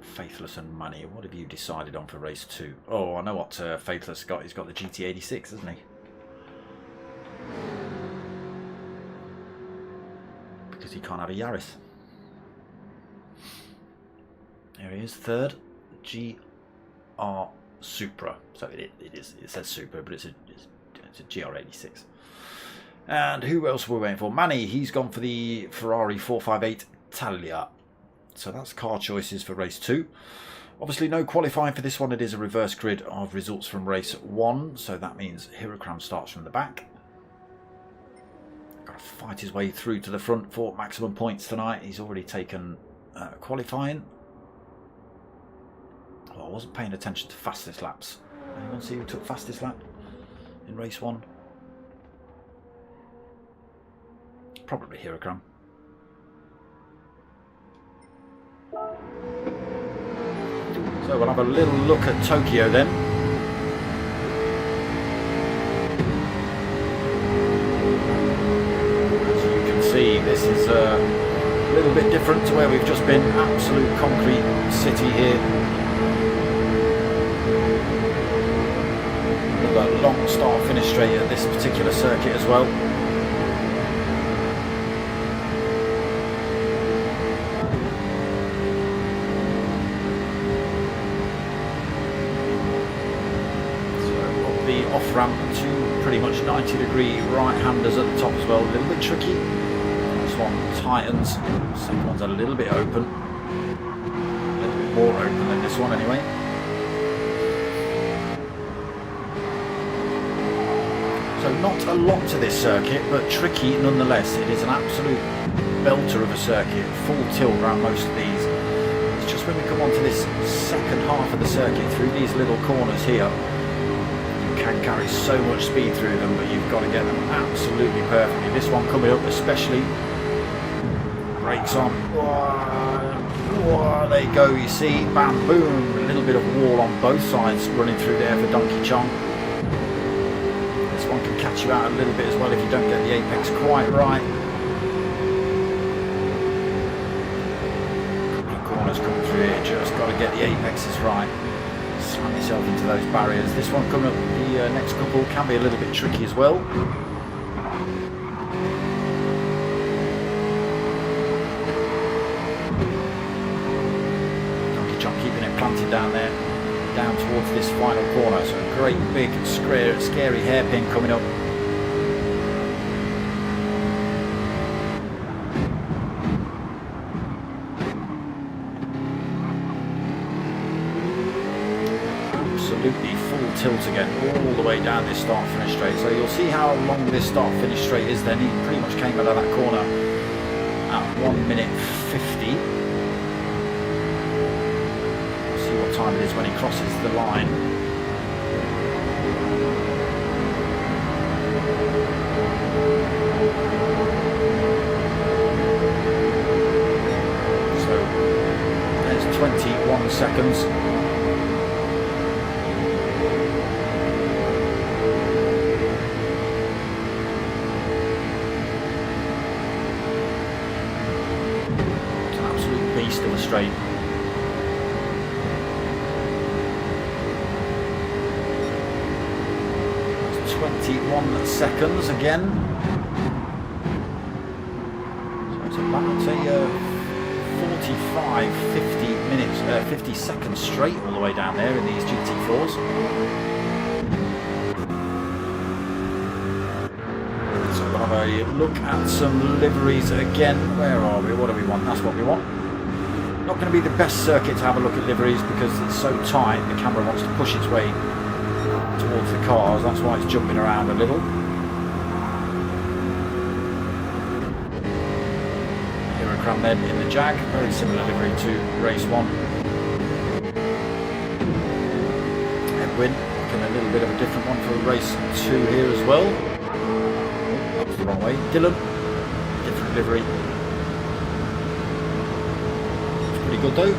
Faithless and Manny, what have you decided on for race 2? Oh, I know what Faithless got. He's got the GT86, hasn't he? Because he can't have a Yaris. There he is, third. GR Supra. So it says Supra, but it's a GR86. And who else we're waiting for? Manny, he's gone for the Ferrari 458 Italia. So that's car choices for race 2. Obviously no qualifying for this one. It is a reverse grid of results from race 1. So that means Hirokram starts from the back. Got to fight his way through to the front for maximum points tonight. He's already taken qualifying. Well, I wasn't paying attention to fastest laps. Anyone see who took fastest lap in race 1? Probably Hirokram. So we'll have a little look at Tokyo then. As you can see, this is a little bit different to where we've just been. Absolute concrete city here. A long start finish straight at this particular circuit as well. So up the off ramp to pretty much 90-degree right-handers at the top as well. A little bit tricky. This one tightens. Second one's a little bit open. A little bit more open than this one anyway. So not a lot to this circuit, but tricky nonetheless. It is an absolute belter of a circuit, full tilt around most of these. It's just when we come onto this second half of the circuit, through these little corners here, you can carry so much speed through them, but you've got to get them absolutely perfectly. This one coming up especially, brakes on. Whoa, there you go, you see, bam, boom, a little bit of wall on both sides running through there for Donkey Chong. One can catch you out a little bit as well if you don't get the apex quite right. A couple of corners coming through here, just got to get the apexes right. Slam yourself into those barriers. This one coming up, the next couple can be a little bit tricky as well. Donkey Chong keeping it planted down there. Down towards this final corner, so a great big scary hairpin coming up. Absolutely full tilt again all the way down this start finish straight. So you'll see how long this start finish straight is then. He pretty much came out of that corner at 1:50. What time it is when he crosses the line. So there's 21 seconds. It's an absolute beast of a straight. 21 seconds again. So it's about a 45, 50 minutes, 50 seconds straight all the way down there in these GT4s. So we'll have a look at some liveries again. Where are we? What do we want? That's what we want. Not going to be the best circuit to have a look at liveries because it's so tight. The camera wants to push its way towards the cars, that's why it's jumping around a little. Hirokram then in the Jag, very similar livery to race 1. Edwin looking a little bit of a different one for race 2 here as well. Oh, that was the wrong way. Dylan, different livery. It's pretty good though.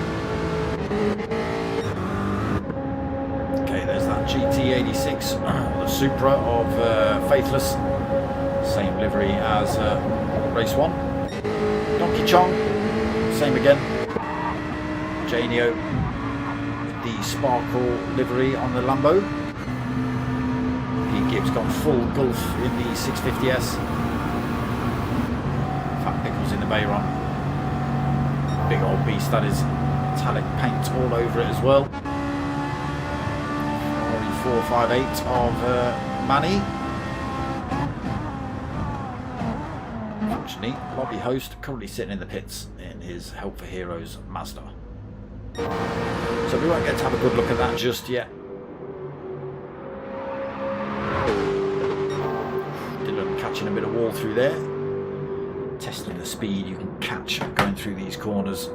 Okay, there's that GT86, the Supra of Faithless. Same livery as race 1. Donkey Chong, same again. Janio with the sparkle livery on the Lambo. Pete Gibbs gone full Gulf in the 650S. Fat Pickles in the Bayron. Big old beast that is. Metallic paint all over it as well. 458 of Manny. Unfortunately, lobby host currently sitting in the pits in his Help for Heroes Mazda. So we won't get to have a good look at that just yet. Dylan catching a bit of wall through there. Testing the speed you can catch going through these corners.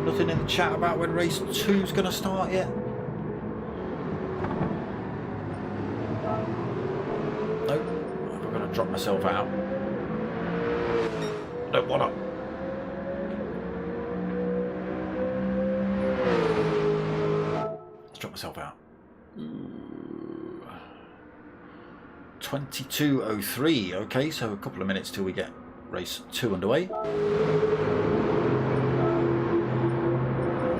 Nothing in the chat about when race 2 is going to start yet. Nope. I'm going to drop myself out. I don't want to. Let's drop myself out. 22:03. Okay, so a couple of minutes till we get race 2 underway.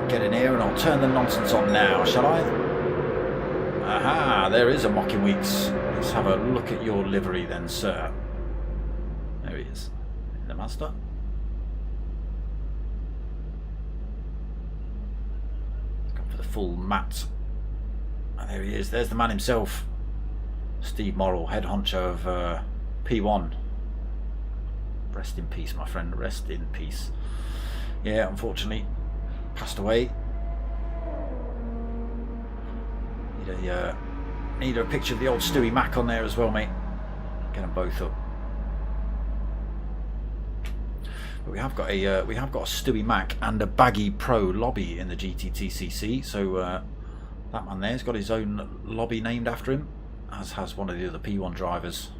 Get in here and I'll turn the nonsense on now, shall I? Aha, there is a Mocking Weeks. Let's have a look at your livery then, sir. There he is, in the Mazda. Gone for the full matte. And there he is, there's the man himself. Steve Morrill, head honcho of P1. Rest in peace, my friend, rest in peace. Yeah, unfortunately, passed away. Need a picture of the old Stewie Mac on there as well, mate. Get them both up. But we have got a Stewie Mac and a Baggy Pro lobby in the GTTCC. So that man there's got his own lobby named after him, as has one of the other P1 drivers.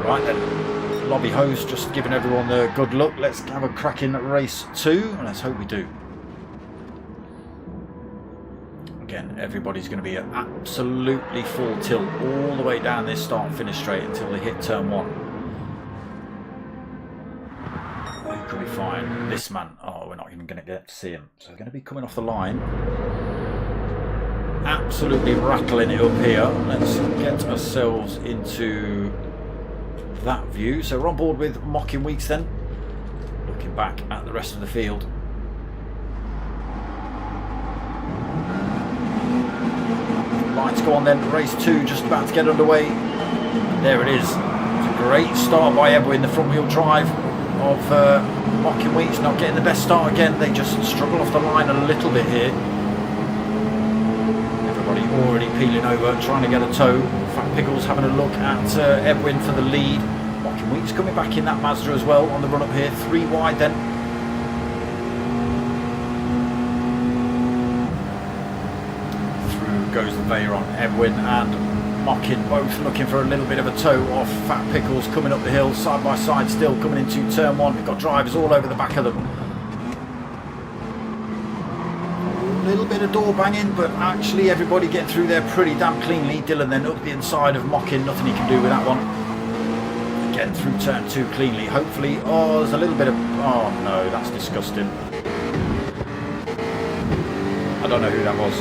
Right then, lobby host just giving everyone the good luck. Let's have a cracking race 2 and let's hope we do. Again, everybody's going to be at absolutely full tilt all the way down this start and finish straight until they hit turn 1. Who could we find? This man. Oh, we're not even going to get to see him. So we're going to be coming off the line. Absolutely rattling it up here. Let's get ourselves into that view. So we're on board with Mocking Weeks then. Looking back at the rest of the field. Lights go on then. Race 2 just about to get underway. And there it is. It's a great start by Edwin, the front wheel drive of Mocking Weeks. Not getting the best start again. They just struggle off the line a little bit here. Everybody already peeling over, trying to get a tow. Fat Pickles having a look at Edwin for the lead. Mocking Weeks coming back in that Mazda as well on the run up here. 3 wide then. Through goes the Veyron. Edwin and Mocking both looking for a little bit of a tow off Fat Pickles, coming up the hill side by side still, coming into turn 1. We've got drivers all over the back of them. A little bit of door banging, but actually everybody getting through there pretty damn cleanly. Dylan then up the inside of Mocking, nothing he can do with that one. Getting through turn 2 cleanly, hopefully. Oh, there's a little bit of, oh no, that's disgusting. I don't know who that was,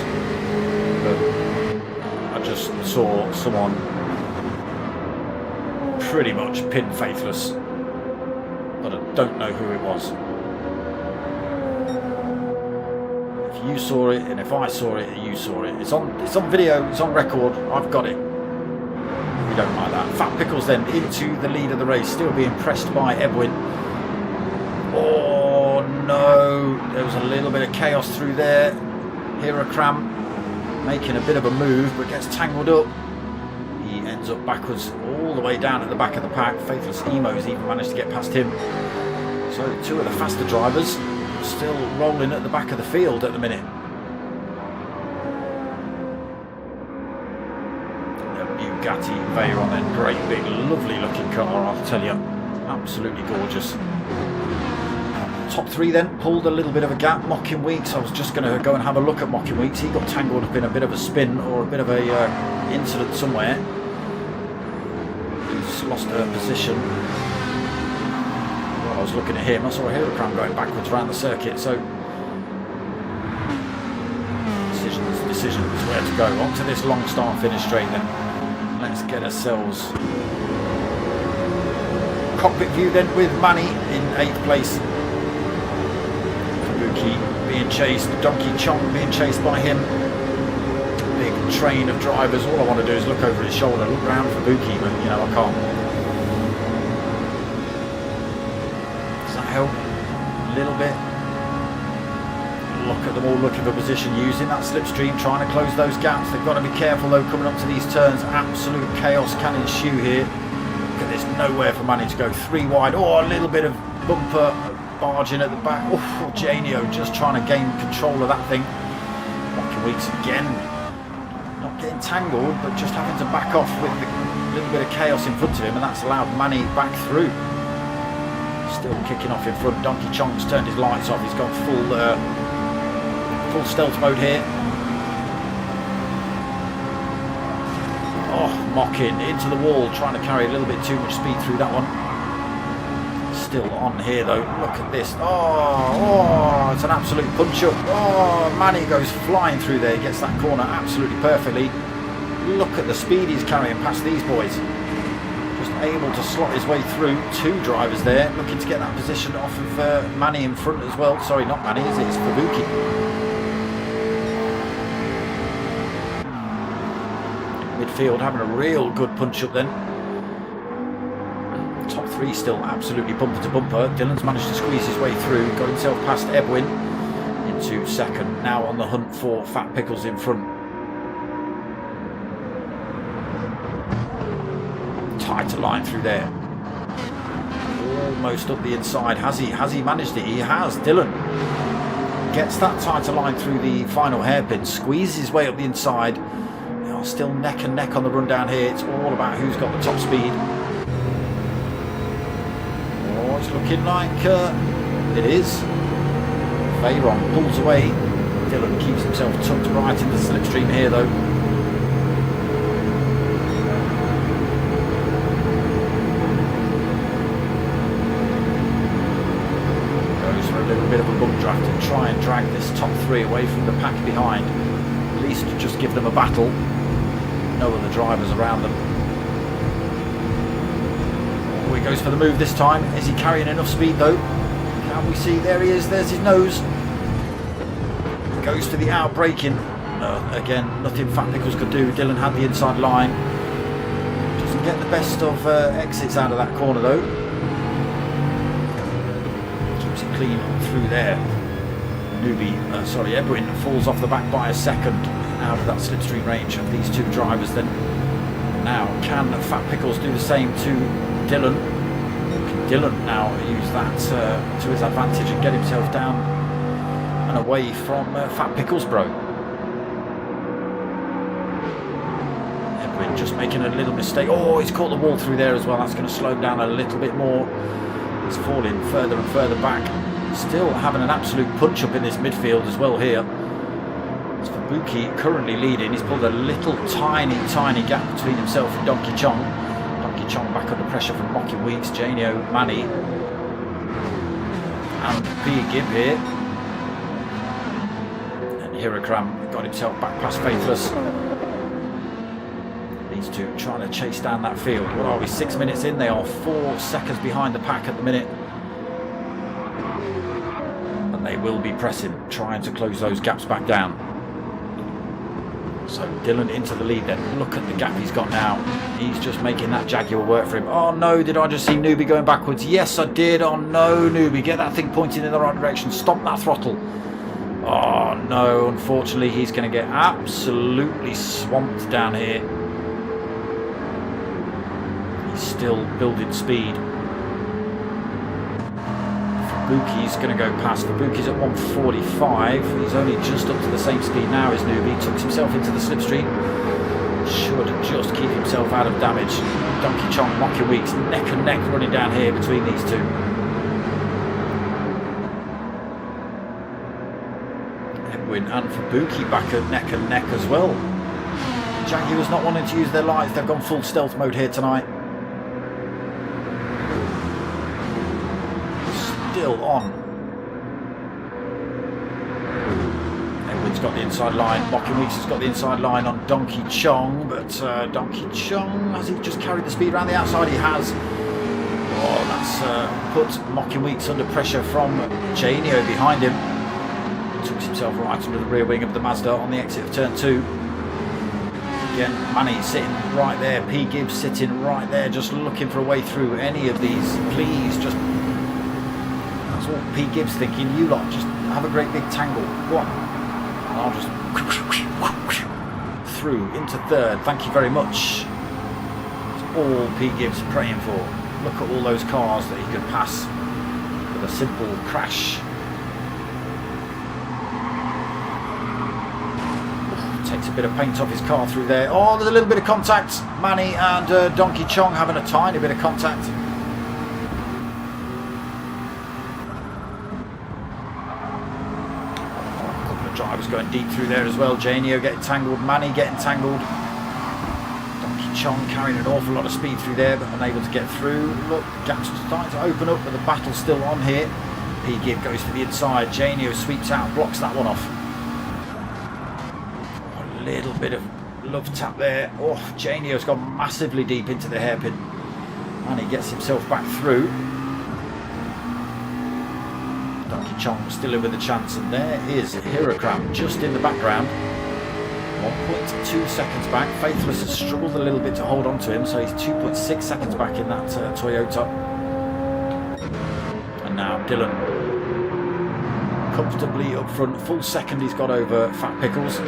but I just saw someone pretty much pin Faithless. But don't know who it was. If you saw it, and if I saw it, you saw it. It's on video, it's on record, I've got it. We don't like that. Fat Pickles then into the lead of the race, still being pressed by Edwin. Oh no, there was a little bit of chaos through there. Hirakram making a bit of a move, but gets tangled up. He ends up backwards all the way down at the back of the pack. Faithless Emo's even managed to get past him. So two of the faster drivers still rolling at the back of the field at the minute. The Bugatti Veyron then, great big lovely looking car, I'll tell you, absolutely gorgeous. Top three then pulled a little bit of a gap. Mocking Weeks, I was just going to go and have a look at Mocking Weeks. He got tangled up in a bit of a spin or a bit of a incident somewhere. He's lost her position. While I was looking at him, I saw a Hirakram going backwards around the circuit. So decisions where to go. Onto this long start finish straight then. Let's get ourselves cockpit view then with Manny in 8th place. Being chased, Donkey Chong being chased by him. Big train of drivers. All I want to do is look over his shoulder, look round for Buki, but you know I can't. Does that help? A little bit. Look at them all looking for position, using that slipstream, trying to close those gaps. They've got to be careful though coming up to these turns. Absolute chaos can ensue here. Look at this, nowhere for Manny to go. 3 wide. Oh, a little bit of bumper barging at the back. Oh, Janio just trying to gain control of that thing. Mocking Weeks again, not getting tangled, but just having to back off with a little bit of chaos in front of him, and that's allowed Manny back through. Still kicking off in front. Donkey Chong's turned his lights off. He's gone full stealth mode here. Oh, Mocking into the wall, trying to carry a little bit too much speed through that one. Still on here though, look at this. Oh, it's an absolute punch up. Oh, Manny goes flying through there, gets that corner absolutely perfectly. Look at the speed he's carrying past these boys. Just able to slot his way through. 2 drivers there, looking to get that position off of Manny in front as well. Sorry, not Manny, is it? It's Fubuki. Midfield having a real good punch up then. Top 3 still absolutely bumper to bumper. Dylan's managed to squeeze his way through, got himself past Edwin into 2nd. Now on the hunt for Fat Pickles in front. Tighter line through there. Almost up the inside. Has he managed it? He has. Dylan gets that tighter line through the final hairpin, squeezes his way up the inside. They are still neck and neck on the run down here. It's all about who's got the top speed. It's looking like it is. Veyron pulls away. Dylan keeps himself tucked right in the slipstream here though. Goes for a little bit of a bump draft and try and drag this top 3 away from the pack behind. At least just give them a battle. No other drivers around them. He goes for the move this time. Is he carrying enough speed though? Can we see? There he is. There's his nose. Goes to the out braking. Again, nothing Fat Pickles could do. Dylan had the inside line. Doesn't get the best of exits out of that corner though. Keeps it clean through there. Edwin falls off the back by a second out of that slipstream range of these 2 drivers then. Now, can Fat Pickles do the same to Dylan? Can Dylan now use that to his advantage and get himself down and away from Fat Pickles bro? Edwin just making a little mistake. Oh, he's caught the wall through there as well. That's going to slow him down a little bit more. He's falling further and further back. Still having an absolute punch up in this midfield as well here. It's Fubuki currently leading. He's pulled a little tiny gap between himself and Donkey Chong. Donkey Chong back under pressure from Mocking Weeks, Janio, Manny and P. Gibb here. And Hirakram got himself back past Faithless. These 2 trying to chase down that field. What are we, 6 minutes in? They are 4 seconds behind the pack at the minute. And they will be pressing, trying to close those gaps back down. So Dylan into the lead then. Look at the gap he's got now. He's just making that Jaguar work for him. Oh no, did I just see Newbie going backwards? Yes, I did. Oh no, Newbie, get that thing pointing in the right direction. Stop that throttle. Oh no, unfortunately he's going to get absolutely swamped down here. He's still building speed. Fubuki's going to go past. Fubuki's at 145. He's only just up to the same speed now as Newbie. Tucks himself into the slipstream. Should just keep himself out of damage. Donkey Chong, Mocky Weeks, neck and neck running down here between these two. Edwin and Fubuki back at neck and neck as well. Jaguars not wanting to use their lights. They've gone full stealth mode here tonight. Still on. Edwin's got the inside line. Mocking Weeks has got the inside line on Donkey Chong, but Donkey Chong, has he just carried the speed around the outside? He has. Oh, that's put Mocking Weeks under pressure from Janio behind him. Took himself right under the rear wing of the Mazda on the exit of turn 2. Again, Manny sitting right there. P. Gibbs sitting right there, just looking for a way through any of these. Please, just... That's all P. Gibbs thinking. You lot, just have a great big tangle. Go on. And I'll just... through into third. Thank you very much. That's all P. Gibbs praying for. Look at all those cars that he could pass with a simple crash. Takes a bit of paint off his car through there. Oh, there's a little bit of contact. Manny and Donkey Chong having a tiny bit of contact. A couple of drivers going deep through there as well. Janio getting tangled. Manny getting tangled. Donkey Chong carrying an awful lot of speed through there, but unable to get through. Look, gaps are starting to open up, but the battle's still on here. P. Gibb goes to the inside. Janio sweeps out and blocks that one off. Little bit of love tap there. Oh, Janio's gone massively deep into the hairpin and he gets himself back through. Donkey Chong still in with a chance, and there is Hirokram just in the background, 1.2 seconds back. Faithless has struggled a little bit to hold on to him, so he's 2.6 seconds back in that Toyota. And now Dylan comfortably up front, full second he's got over Fat Pickles.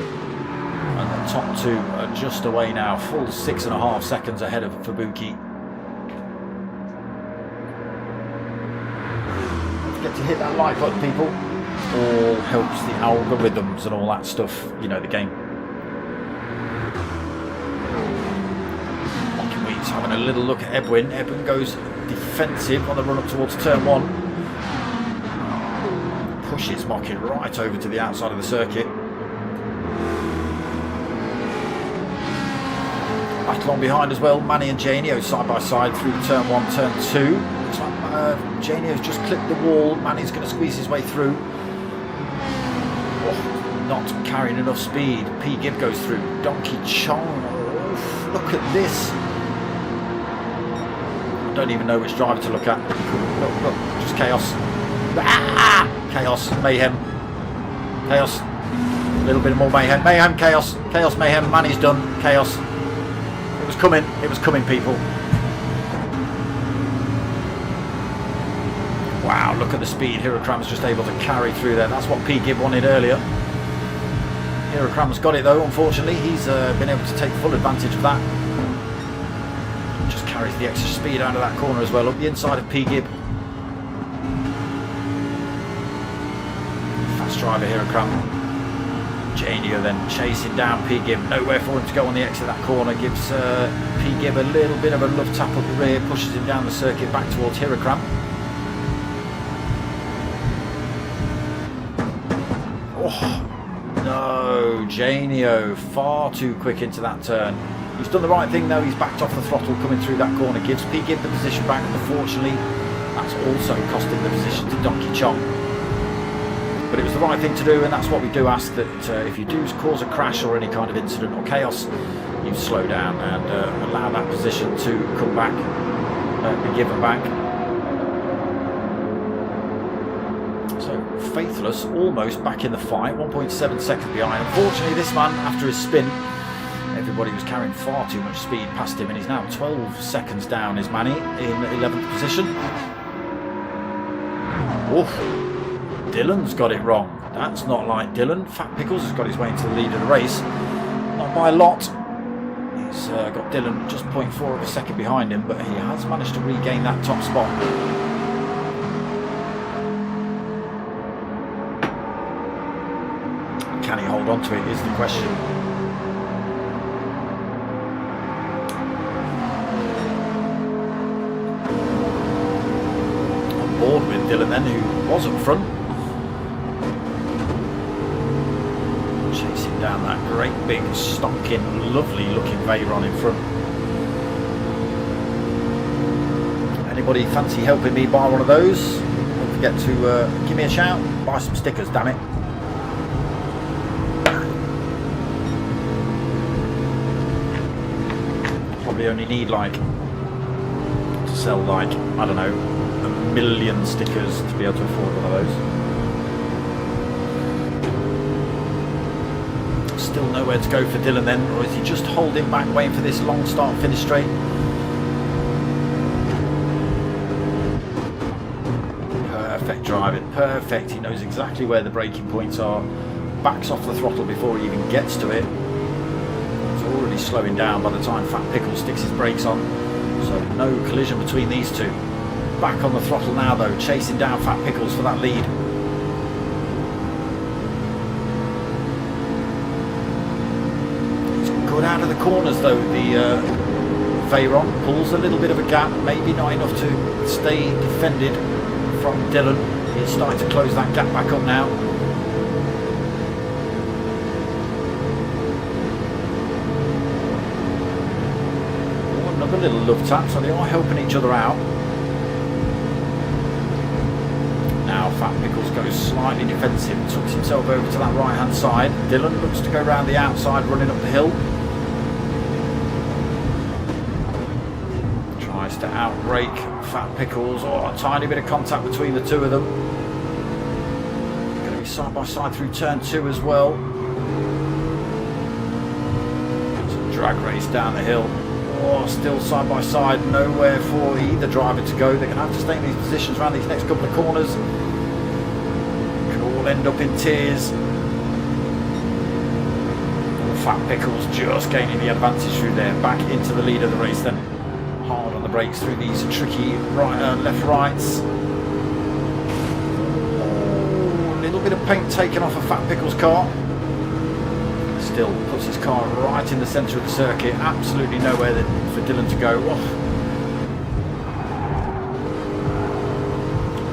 And the top two are just away now, full 6.5 seconds ahead of Fubuki. Don't forget to hit that like button, people. All helps the algorithms and all that stuff, you know the game. Monkey Weeks having a little look at Edwin. Edwin goes defensive on the run up towards turn 1. Pushes Mocky right over to the outside of the circuit. Battle on behind as well. Manny and Janio side by side through turn 1, turn 2. Looks like Janio's just clipped the wall. Manny's going to squeeze his way through. Oh, not carrying enough speed. P. Gibb goes through. Donkey Chong. Oh, look at this. I don't even know which driver to look at. Look, just chaos. Ah! Chaos, mayhem. Chaos. A little bit more mayhem. Mayhem, chaos. Chaos, mayhem. Manny's done. Chaos. It was coming, people. Wow, look at the speed Hirokram's just able to carry through there. That's what P. Gibb wanted earlier. Hirokram's got it though, unfortunately. He's been able to take full advantage of that. Just carries the extra speed out of that corner as well, up the inside of P. Gibb. Fast driver Hirokram. Janio then chasing down P. Gibb, nowhere for him to go on the exit of that corner. Gives P. Gibb a little bit of a love tap up the rear, pushes him down the circuit back towards Hirokram. Oh no, Janio far too quick into that turn. He's done the right thing though, he's backed off the throttle coming through that corner, gives P. Gibb the position back. Unfortunately, that's also costing the position to Donkey Chong. But it was the right thing to do, and that's what we do ask, that if you do cause a crash or any kind of incident or chaos, you slow down and allow that position to come back, be given back. So Faithless almost back in the fight, 1.7 seconds behind. Unfortunately, this man, after his spin, everybody was carrying far too much speed past him, and he's now 12 seconds down, is Manny, in 11th position. Oof. Dylan's got it wrong. That's not like Dylan. Fat Pickles has got his way into the lead of the race. Not by a lot. He's got Dylan just 0.4 of a second behind him, but he has managed to regain that top spot. Can he hold on to it is the question. On board with Dylan then, who was up front. Chasing down that great big stonking lovely looking Veyron in front. Anybody fancy helping me buy one of those? Don't forget to give me a shout. Buy some stickers, damn it. Probably only need like to sell like, I don't know, 1 million stickers to be able to afford one of those. Still nowhere to go for Dylan then, or is he just holding back, waiting for this long start finish straight? Perfect driving, perfect. He knows exactly where the braking points are, backs off the throttle before he even gets to it. He's already slowing down by the time Fat Pickle sticks his brakes on, so no collision between these two. Back on the throttle now though, chasing down Fat Pickles for that lead. Good out of the corners though, the Veyron pulls a little bit of a gap, maybe not enough to stay defended from Dylan. He's starting to close that gap back up now. Oh, another little love tap, so they are helping each other out. Now Fat Pickles goes slightly defensive, tucks himself over to that right hand side. Dylan looks to go around the outside, running up the hill. Tries to outbrake Fat Pickles. Oh, a tiny bit of contact between the two of them. Going to be side by side through turn 2 as well. It's a drag race down the hill. Oh, still side by side, nowhere for either driver to go. They're going to have to stay in these positions around these next couple of corners. Could all end up in tears. Fat Pickles just gaining the advantage through there, back into the lead of the race then. Hard on the brakes through these tricky left rights. Oh, a little bit of paint taken off of Fat Pickles' car. Still puts his car right in the centre of the circuit, absolutely nowhere for Dylan to go. Oh.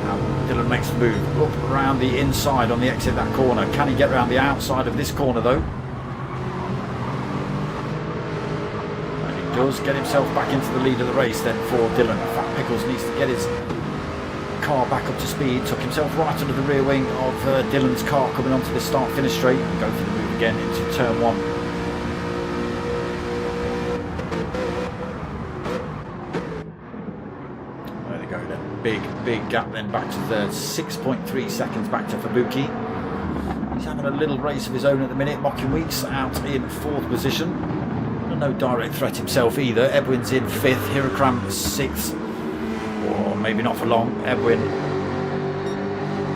Now Dylan makes the move up around the inside on the exit of that corner. Can he get around the outside of this corner though? And he does get himself back into the lead of the race then for Dylan. Fat Pickles needs to get his car back up to speed, took himself right under the rear wing of Dylan's car coming onto this start finish straight and go for the move again into turn 1. There they go then, big gap then back to third, 6.3 seconds back to Fabuki. He's having a little race of his own at the minute. Mocking Weeks out in 4th position, no direct threat himself either. Edwin's in 5th, Hirokram 6th. Or maybe not for long. Edwin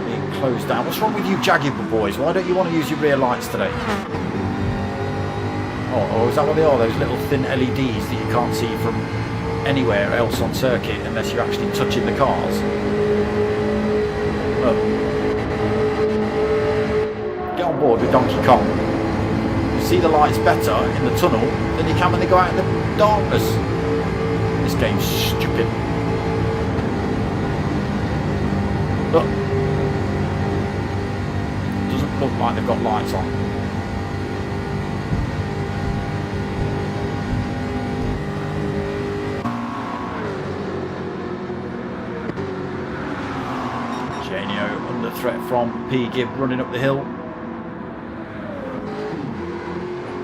being closed down. What's wrong with you Jaguar boys? Why don't you want to use your rear lights today? Oh, is that what they are? Those little thin LEDs that you can't see from anywhere else on circuit unless you're actually touching the cars. Oh. Get on board with Donkey Kong. You see the lights better in the tunnel than you can when they go out in the darkness. This game's stupid. Look. Doesn't look like they've got lights on. Genio under threat from P. Gibb running up the hill.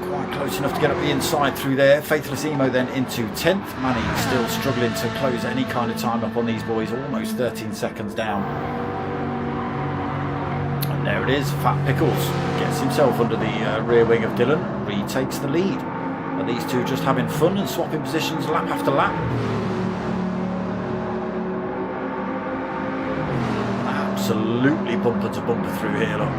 Quite close enough to get up the inside through there. Faithless Emo then into 10th. Manny still struggling to close any kind of time up on these boys. Almost 13 seconds down. There it is, Fat Pickles gets himself under the rear wing of Dylan, retakes the lead. Are these two just having fun and swapping positions lap after lap? Absolutely bumper to bumper through here, look.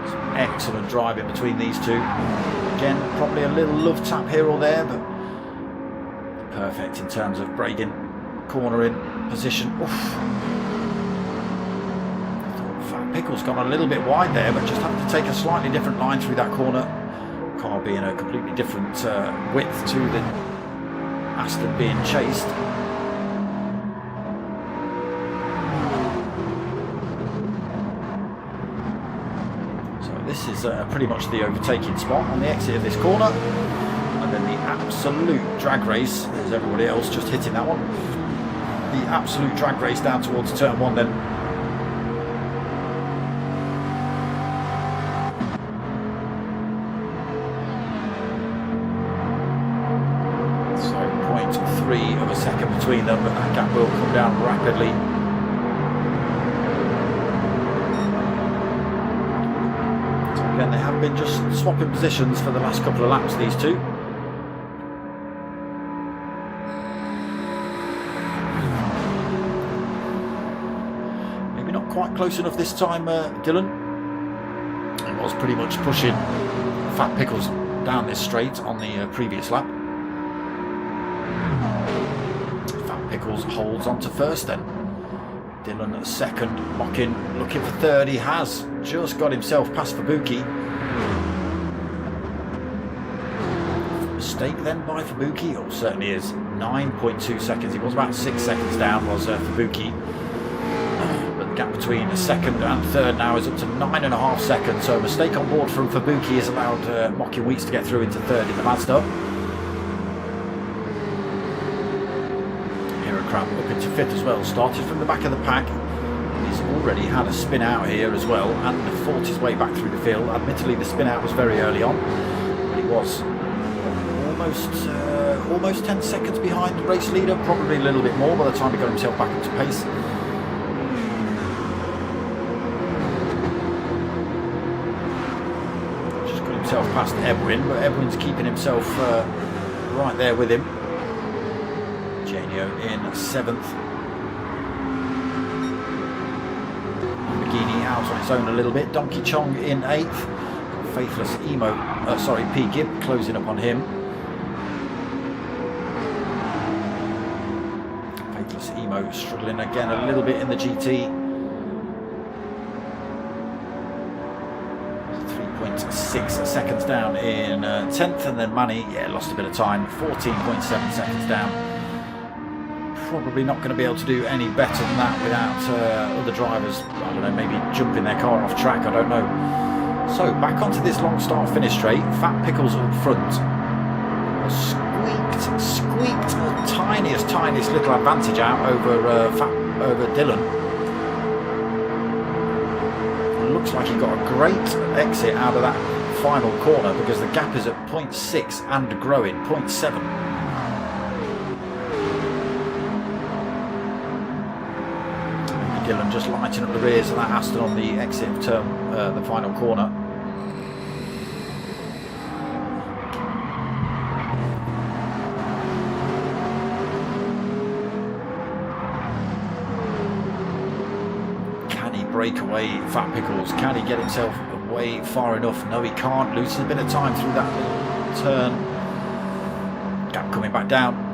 Some excellent driving between these two. Again, probably a little love tap here or there, but perfect in terms of braking, cornering, position. Oof. Fat Pickles gone a little bit wide there, but just having to take a slightly different line through that corner. Car being a completely different width to the Aston being chased. This is pretty much the overtaking spot on the exit of this corner, and then the absolute drag race. There's everybody else just hitting that one. The absolute drag race down towards turn 1 then. So 0.3 of a second between them, but that gap will come down rapidly. Again, they have been just swapping positions for the last couple of laps, these two. Maybe not quite close enough this time, Dylan. He was pretty much pushing Fat Pickles down this straight on the previous lap. Fat Pickles holds on to first then. Dylan at second, Mockin looking for third. He has just got himself past Fubuki. Mistake then by Fubuki. Oh, certainly is. 9.2 seconds. He was about 6 seconds down, was Fubuki. But the gap between second and third now is up to 9.5 seconds. So a mistake on board from Fubuki has allowed Mockin Weeks to get through into third in the Mazda. Up into fifth as well, started from the back of the pack. He's already had a spin out here as well and fought his way back through the field. Admittedly the spin out was very early on, but he was almost 10 seconds behind the race leader, probably a little bit more by the time he got himself back up to pace. Just got himself past Edwin, but Edwin's keeping himself right there with him. In 7th. Lamborghini out on its own a little bit. Donkey Chong in 8th. Faithless P. Gibb closing up on him. Faithless Emo struggling again a little bit in the GT. 3.6 seconds down in 10th, and then Manny, lost a bit of time. 14.7 seconds down. Probably not going to be able to do any better than that without other drivers, I don't know, maybe jumping their car off track, I don't know. So back onto this long start finish straight. Fat Pickles up front. Squeaked the tiniest little advantage out over Dylan. It looks like he got a great exit out of that final corner because the gap is at 0.6 and growing, 0.7. Dylan just lighting up the rears of that Aston on the exit of the final corner. Can he break away Fat Pickles? Can he get himself away far enough? No, he can't. Loses a bit of time through that little turn. Gap coming back down.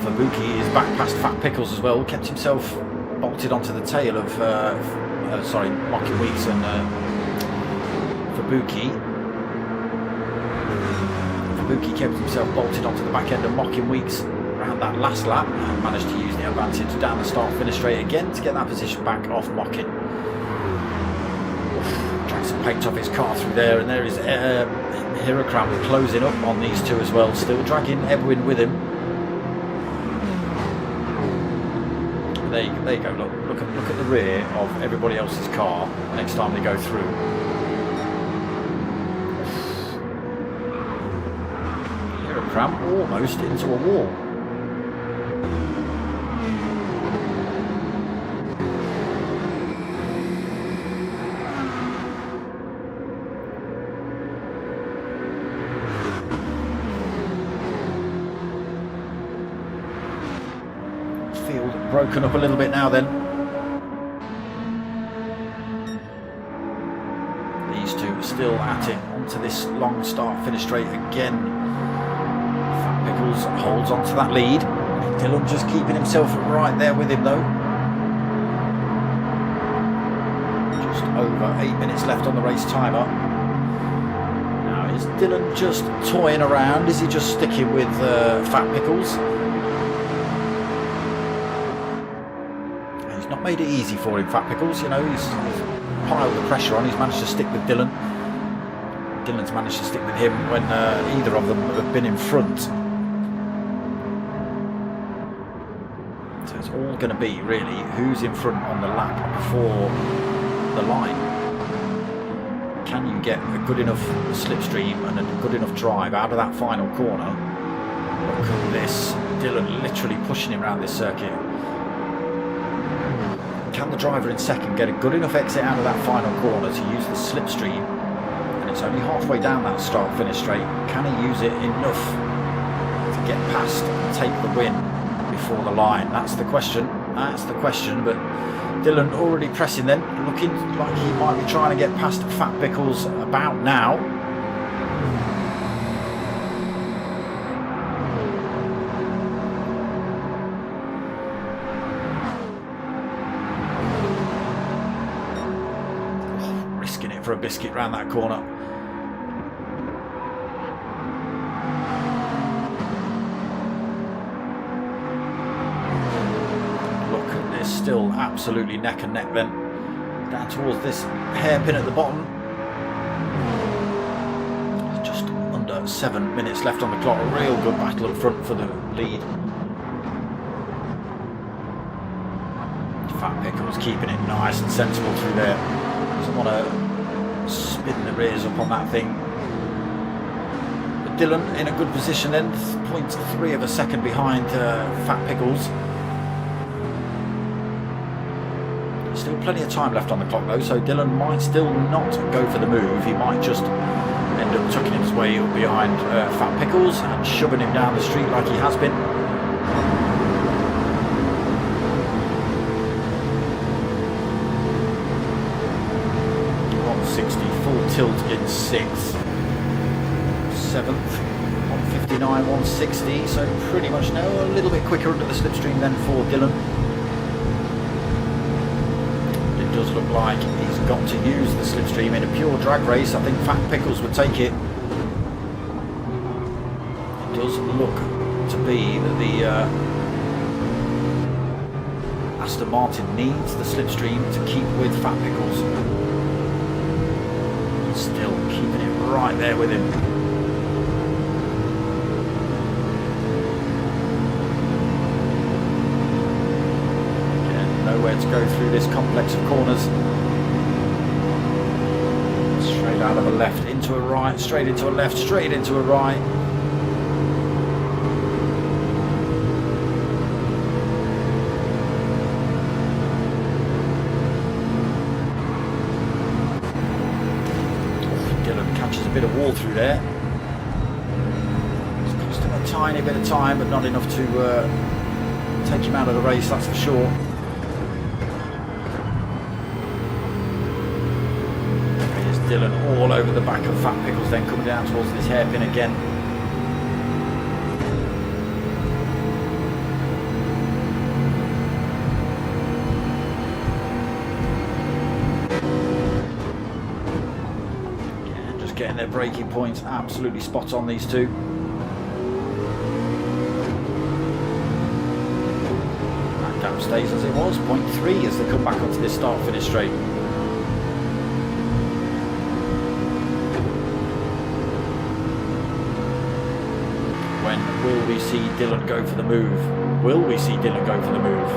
Fubuki is back past Fat Pickles as well, kept himself bolted onto the tail of Mockin Weeks and Fubuki. Fubuki kept himself bolted onto the back end of Mockin Weeks around that last lap and managed to use the advantage down the start finish straight again to get that position back off Mockin. Dragged some paint off his car through there, and there is Hirakram closing up on these two as well, still dragging Edwin with him. There you go, look at the rear of everybody else's car next time they go through. Hirakram almost into a wall. broken up a little bit now then. These two still at it onto this long start finish straight again. Fat Pickles holds on to that lead. Dylan just keeping himself right there with him though. Just over 8 minutes left on the race timer. Now is Dylan just toying around? Is he just sticking with Fat Pickles? He's not made it easy for him, Fat Pickles. You know, he's piled the pressure on. He's managed to stick with Dylan. Dylan's managed to stick with him when either of them have been in front. So it's all going to be really who's in front on the lap before the line. Can you get a good enough slipstream and a good enough drive out of that final corner? Look at this. Dylan literally pushing him around this circuit. Can the driver in second get a good enough exit out of that final corner to use the slipstream? And it's only halfway down that start finish straight. Can he use it enough to get past and take the win before the line? That's the question. That's the question. But Dylan already pressing then, looking like he might be trying to get past Fat Pickles about now. For a biscuit round that corner. Look at this, still absolutely neck and neck then. Down towards this hairpin at the bottom. Just under 7 minutes left on the clock. A real good battle up front for the lead. Fat Pickles keeping it nice and sensible through there. Doesn't want to spin the rears up on that thing. But Dylan in a good position then, 0.3 of a second behind Fat Pickles. Still plenty of time left on the clock though, so Dylan might still not go for the move. He might just end up tucking his way up behind Fat Pickles and shoving him down the street like he has been. 60, full tilt in 6th, 7th, 159, 160, so pretty much now a little bit quicker under the slipstream than for Dylan. It does look like he's got to use the slipstream in a pure drag race. I think Fat Pickles would take it. It does look to be that the Aston Martin needs the slipstream to keep with Fat Pickles. Still keeping it right there with him. Again, nowhere to go through this complex of corners. Straight out of a left into a right, straight into a left, straight into a right. Bit of wall through there. It's cost him a tiny bit of time, but not enough to take him out of the race, that's for sure. Here's Dylan all over the back of Fat Pickles, then coming down towards this hairpin again. Getting their braking points absolutely spot on, these two. That gap stays as it was, 0.3 as they come back onto this start finish straight. When will we see Dylan go for the move? Will we see Dylan go for the move?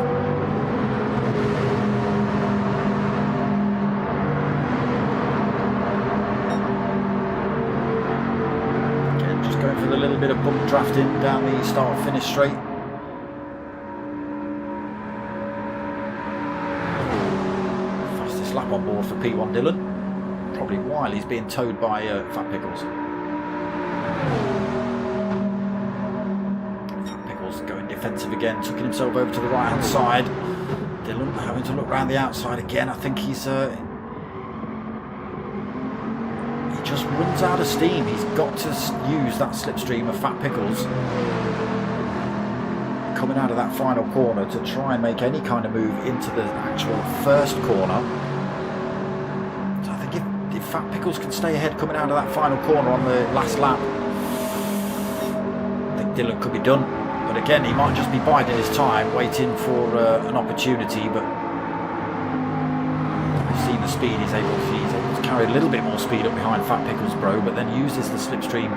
A little bit of bump drafting down the start finish straight. Fastest lap on board for P1 Dylan. Probably while he's being towed by Fat Pickles. Fat Pickles going defensive again, tucking himself over to the right hand side. Dylan having to look around the outside again. I think he just runs out of steam. He's got to use that slipstream of Fat Pickles coming out of that final corner to try and make any kind of move into the actual first corner. So I think if Fat Pickles can stay ahead coming out of that final corner on the last lap, I think Dylan could be done. But again, he might just be biding his time, waiting for an opportunity. But we've seen the speed he's able to carry a little bit more speed up behind Fat Pickles Bro, but then uses the slipstream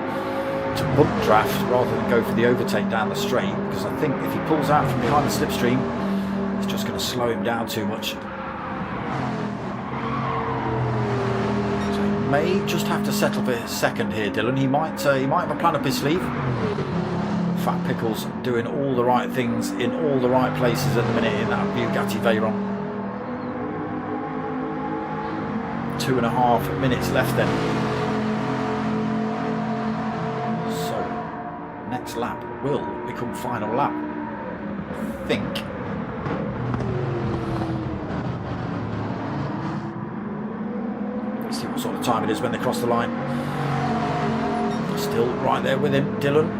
to bump draft rather than go for the overtake down the straight, because I think if he pulls out from behind the slipstream, it's just going to slow him down too much. So he may just have to settle for his second here, Dylan. He might have a plan up his sleeve. Fat Pickles doing all the right things in all the right places at the minute in that Bugatti Veyron. 2.5 minutes left then. So next lap will become final lap, I think. Let's see what sort of time it is when they cross the line. Still right there with him, Dylan.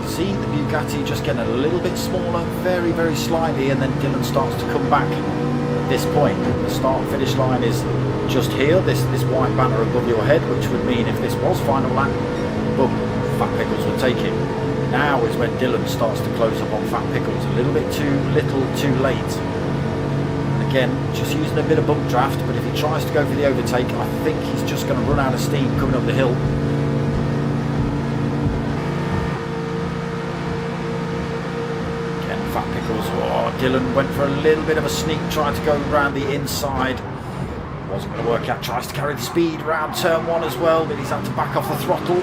See the Bugatti just getting a little bit smaller, very, very slightly, and then Dylan starts to come back at this point. The start-finish line is just here, this white banner above your head, which would mean if this was final lap, boom, Fat Pickles would take it. Now is when Dylan starts to close up on Fat Pickles, a little bit too little, too late. And again, just using a bit of bump draft, but if he tries to go for the overtake, I think he's just going to run out of steam coming up the hill. Oh, Dylan went for a little bit of a sneak, trying to go around the inside. Wasn't going to work out. Tries to carry the speed around turn 1 as well, but he's had to back off the throttle.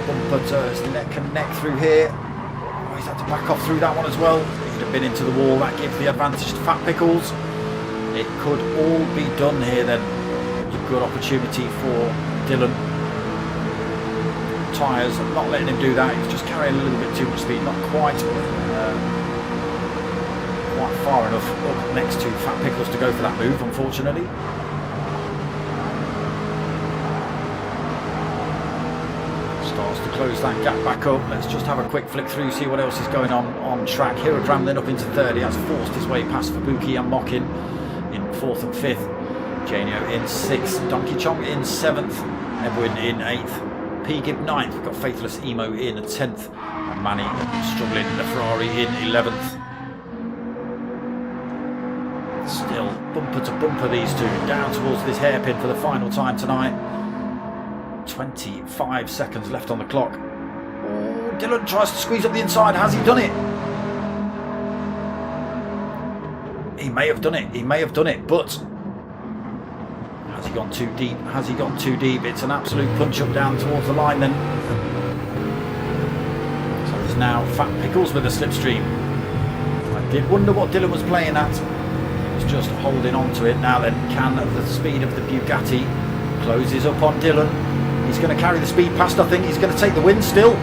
Bumper to his neck and neck through here. Oh, he's had to back off through that one as well. He'd have been into the wall. That gives the advantage to Fat Pickles. It could all be done here then. It's a good opportunity for Dylan. Tyres, not letting him do that. He's just carrying a little bit too much speed. Not quite far enough up next to Fat Pickles to go for that move, unfortunately. Starts to close that gap back up. Let's just have a quick flick through, see what else is going on track. Hirogram then up into third. He has forced his way past Fubuki and Mokin in 4th and 5th. Janio in 6th. Donkey Chong in 7th. Edwin in 8th. P. Gib 9th. We've got Faithless Emo in 10th. And Manny struggling in the Ferrari in 11th. Still bumper to bumper these two, down towards this hairpin for the final time tonight. 25 seconds left on the clock. Oh, Dylan tries to squeeze up the inside. Has he done it? He may have done it. He may have done it, but has he gone too deep? Has he gone too deep? It's an absolute punch up down towards the line then. So there's now Fat Pickles with a slipstream. I did wonder what Dylan was playing at. Just holding on to it now then. Can the speed of the Bugatti closes up on Dylan. He's going to carry the speed past. I think he's going to take the win still.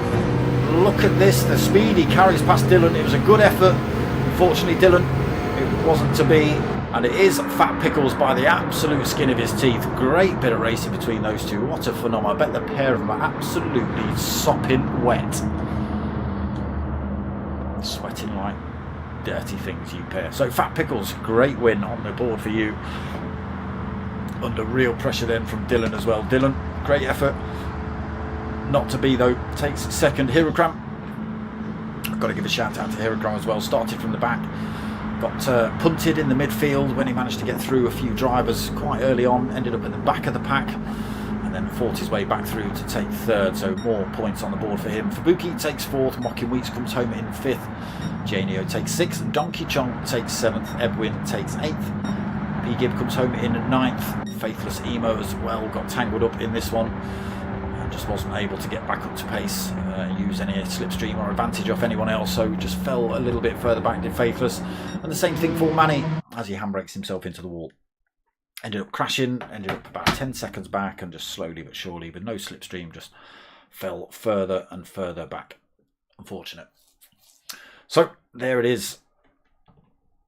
Look at this, the speed he carries past Dylan. It was a good effort. Unfortunately, Dylan, it wasn't to be, and it is Fat Pickles by the absolute skin of his teeth. Great bit of racing between those two. What a phenomenon. I bet the pair of them are absolutely sopping wet, sweating like dirty things, you pair. So Fat Pickles, great win on the board for you. Under real pressure then from Dylan as well. Dylan, great effort. Not to be though, takes second. Hirogram, I've got to give a shout out to Hirogram as well. Started from the back, got punted in the midfield when he managed to get through a few drivers quite early on. Ended up at the back of the pack and then fought his way back through to take third. So more points on the board for him. Fubuki takes 4th. Mocking Weeks comes home in 5th. Janio takes 6th. Donkey Chong takes 7th. Edwin takes 8th. P. Gib comes home in 9th. Faithless Emo as well got tangled up in this one and just wasn't able to get back up to pace, use any slipstream or advantage off anyone else, so just fell a little bit further back, did Faithless. And the same thing for Manny as he handbrakes himself into the wall. ended up crashing, ended up about 10 seconds back, and just slowly but surely, with no slipstream, just fell further and further back. Unfortunate. So there it is.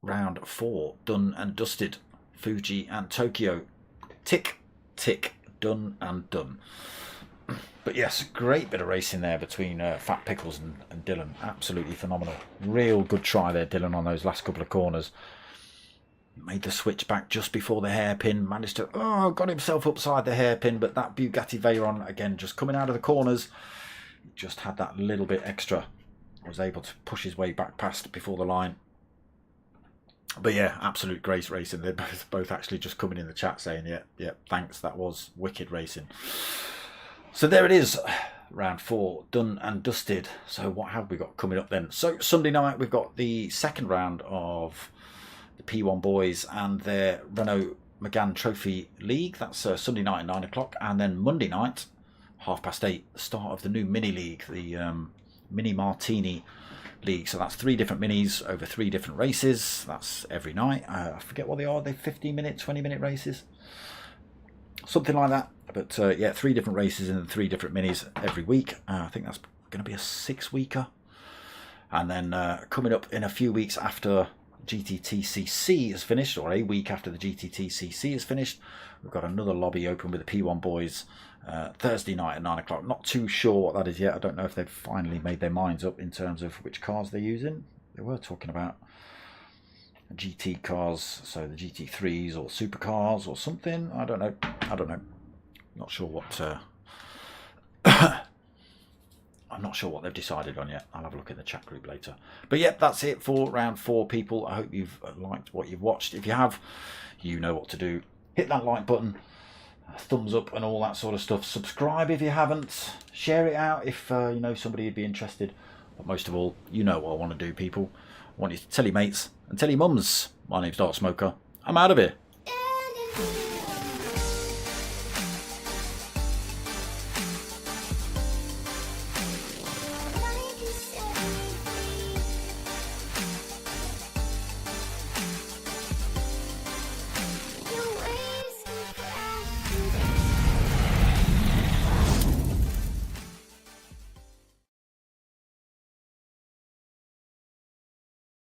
Round 4 done and dusted. Fuji and Tokyo. Tick, tick, done and done. But yes, great bit of racing there between Fat Pickles and Dylan. Absolutely phenomenal. Real good try there, Dylan, on those last couple of corners. Made the switch back just before the hairpin. Managed to, got himself upside the hairpin. But that Bugatti Veyron, again, just coming out of the corners, just had that little bit extra. Was able to push his way back past before the line. But yeah, absolute great racing. They're both actually just coming in the chat saying, yeah, thanks, that was wicked racing. So there it is, round 4 done and dusted. So what have we got coming up then? So Sunday night we've got the second round of the P1 boys and their Renault Megane Trophy League. That's Sunday night at 9 o'clock, and then Monday night 8:30, the start of the new mini league, the Mini Martini League. So that's 3 different minis over 3 different races. That's every night. I forget what they are. They're 15-minute, 20-minute races, something like that. But yeah, 3 different races in 3 different minis every week. I think that's going to be a 6-weeker. And then coming up in a few weeks after GTTCC is finished, or a week after the GTTCC is finished, we've got another lobby open with the P1 boys Thursday night at 9 o'clock. Not too sure what that is yet. I don't know if they've finally made their minds up in terms of which cars they're using. They were talking about GT cars, so the GT3s or supercars or something. I don't know. Not sure what I'm not sure what they've decided on yet. I'll have a look in the chat group later. But yep, that's it for round 4, people. I hope you've liked what you've watched. If you have, you know what to do. Hit that like button, thumbs up and all that sort of stuff. Subscribe if you haven't. Share it out if you know somebody would be interested. But most of all, you know what I want to do, people. I want you to tell your mates and tell your mums. My name's Dark Smoker. I'm out of here.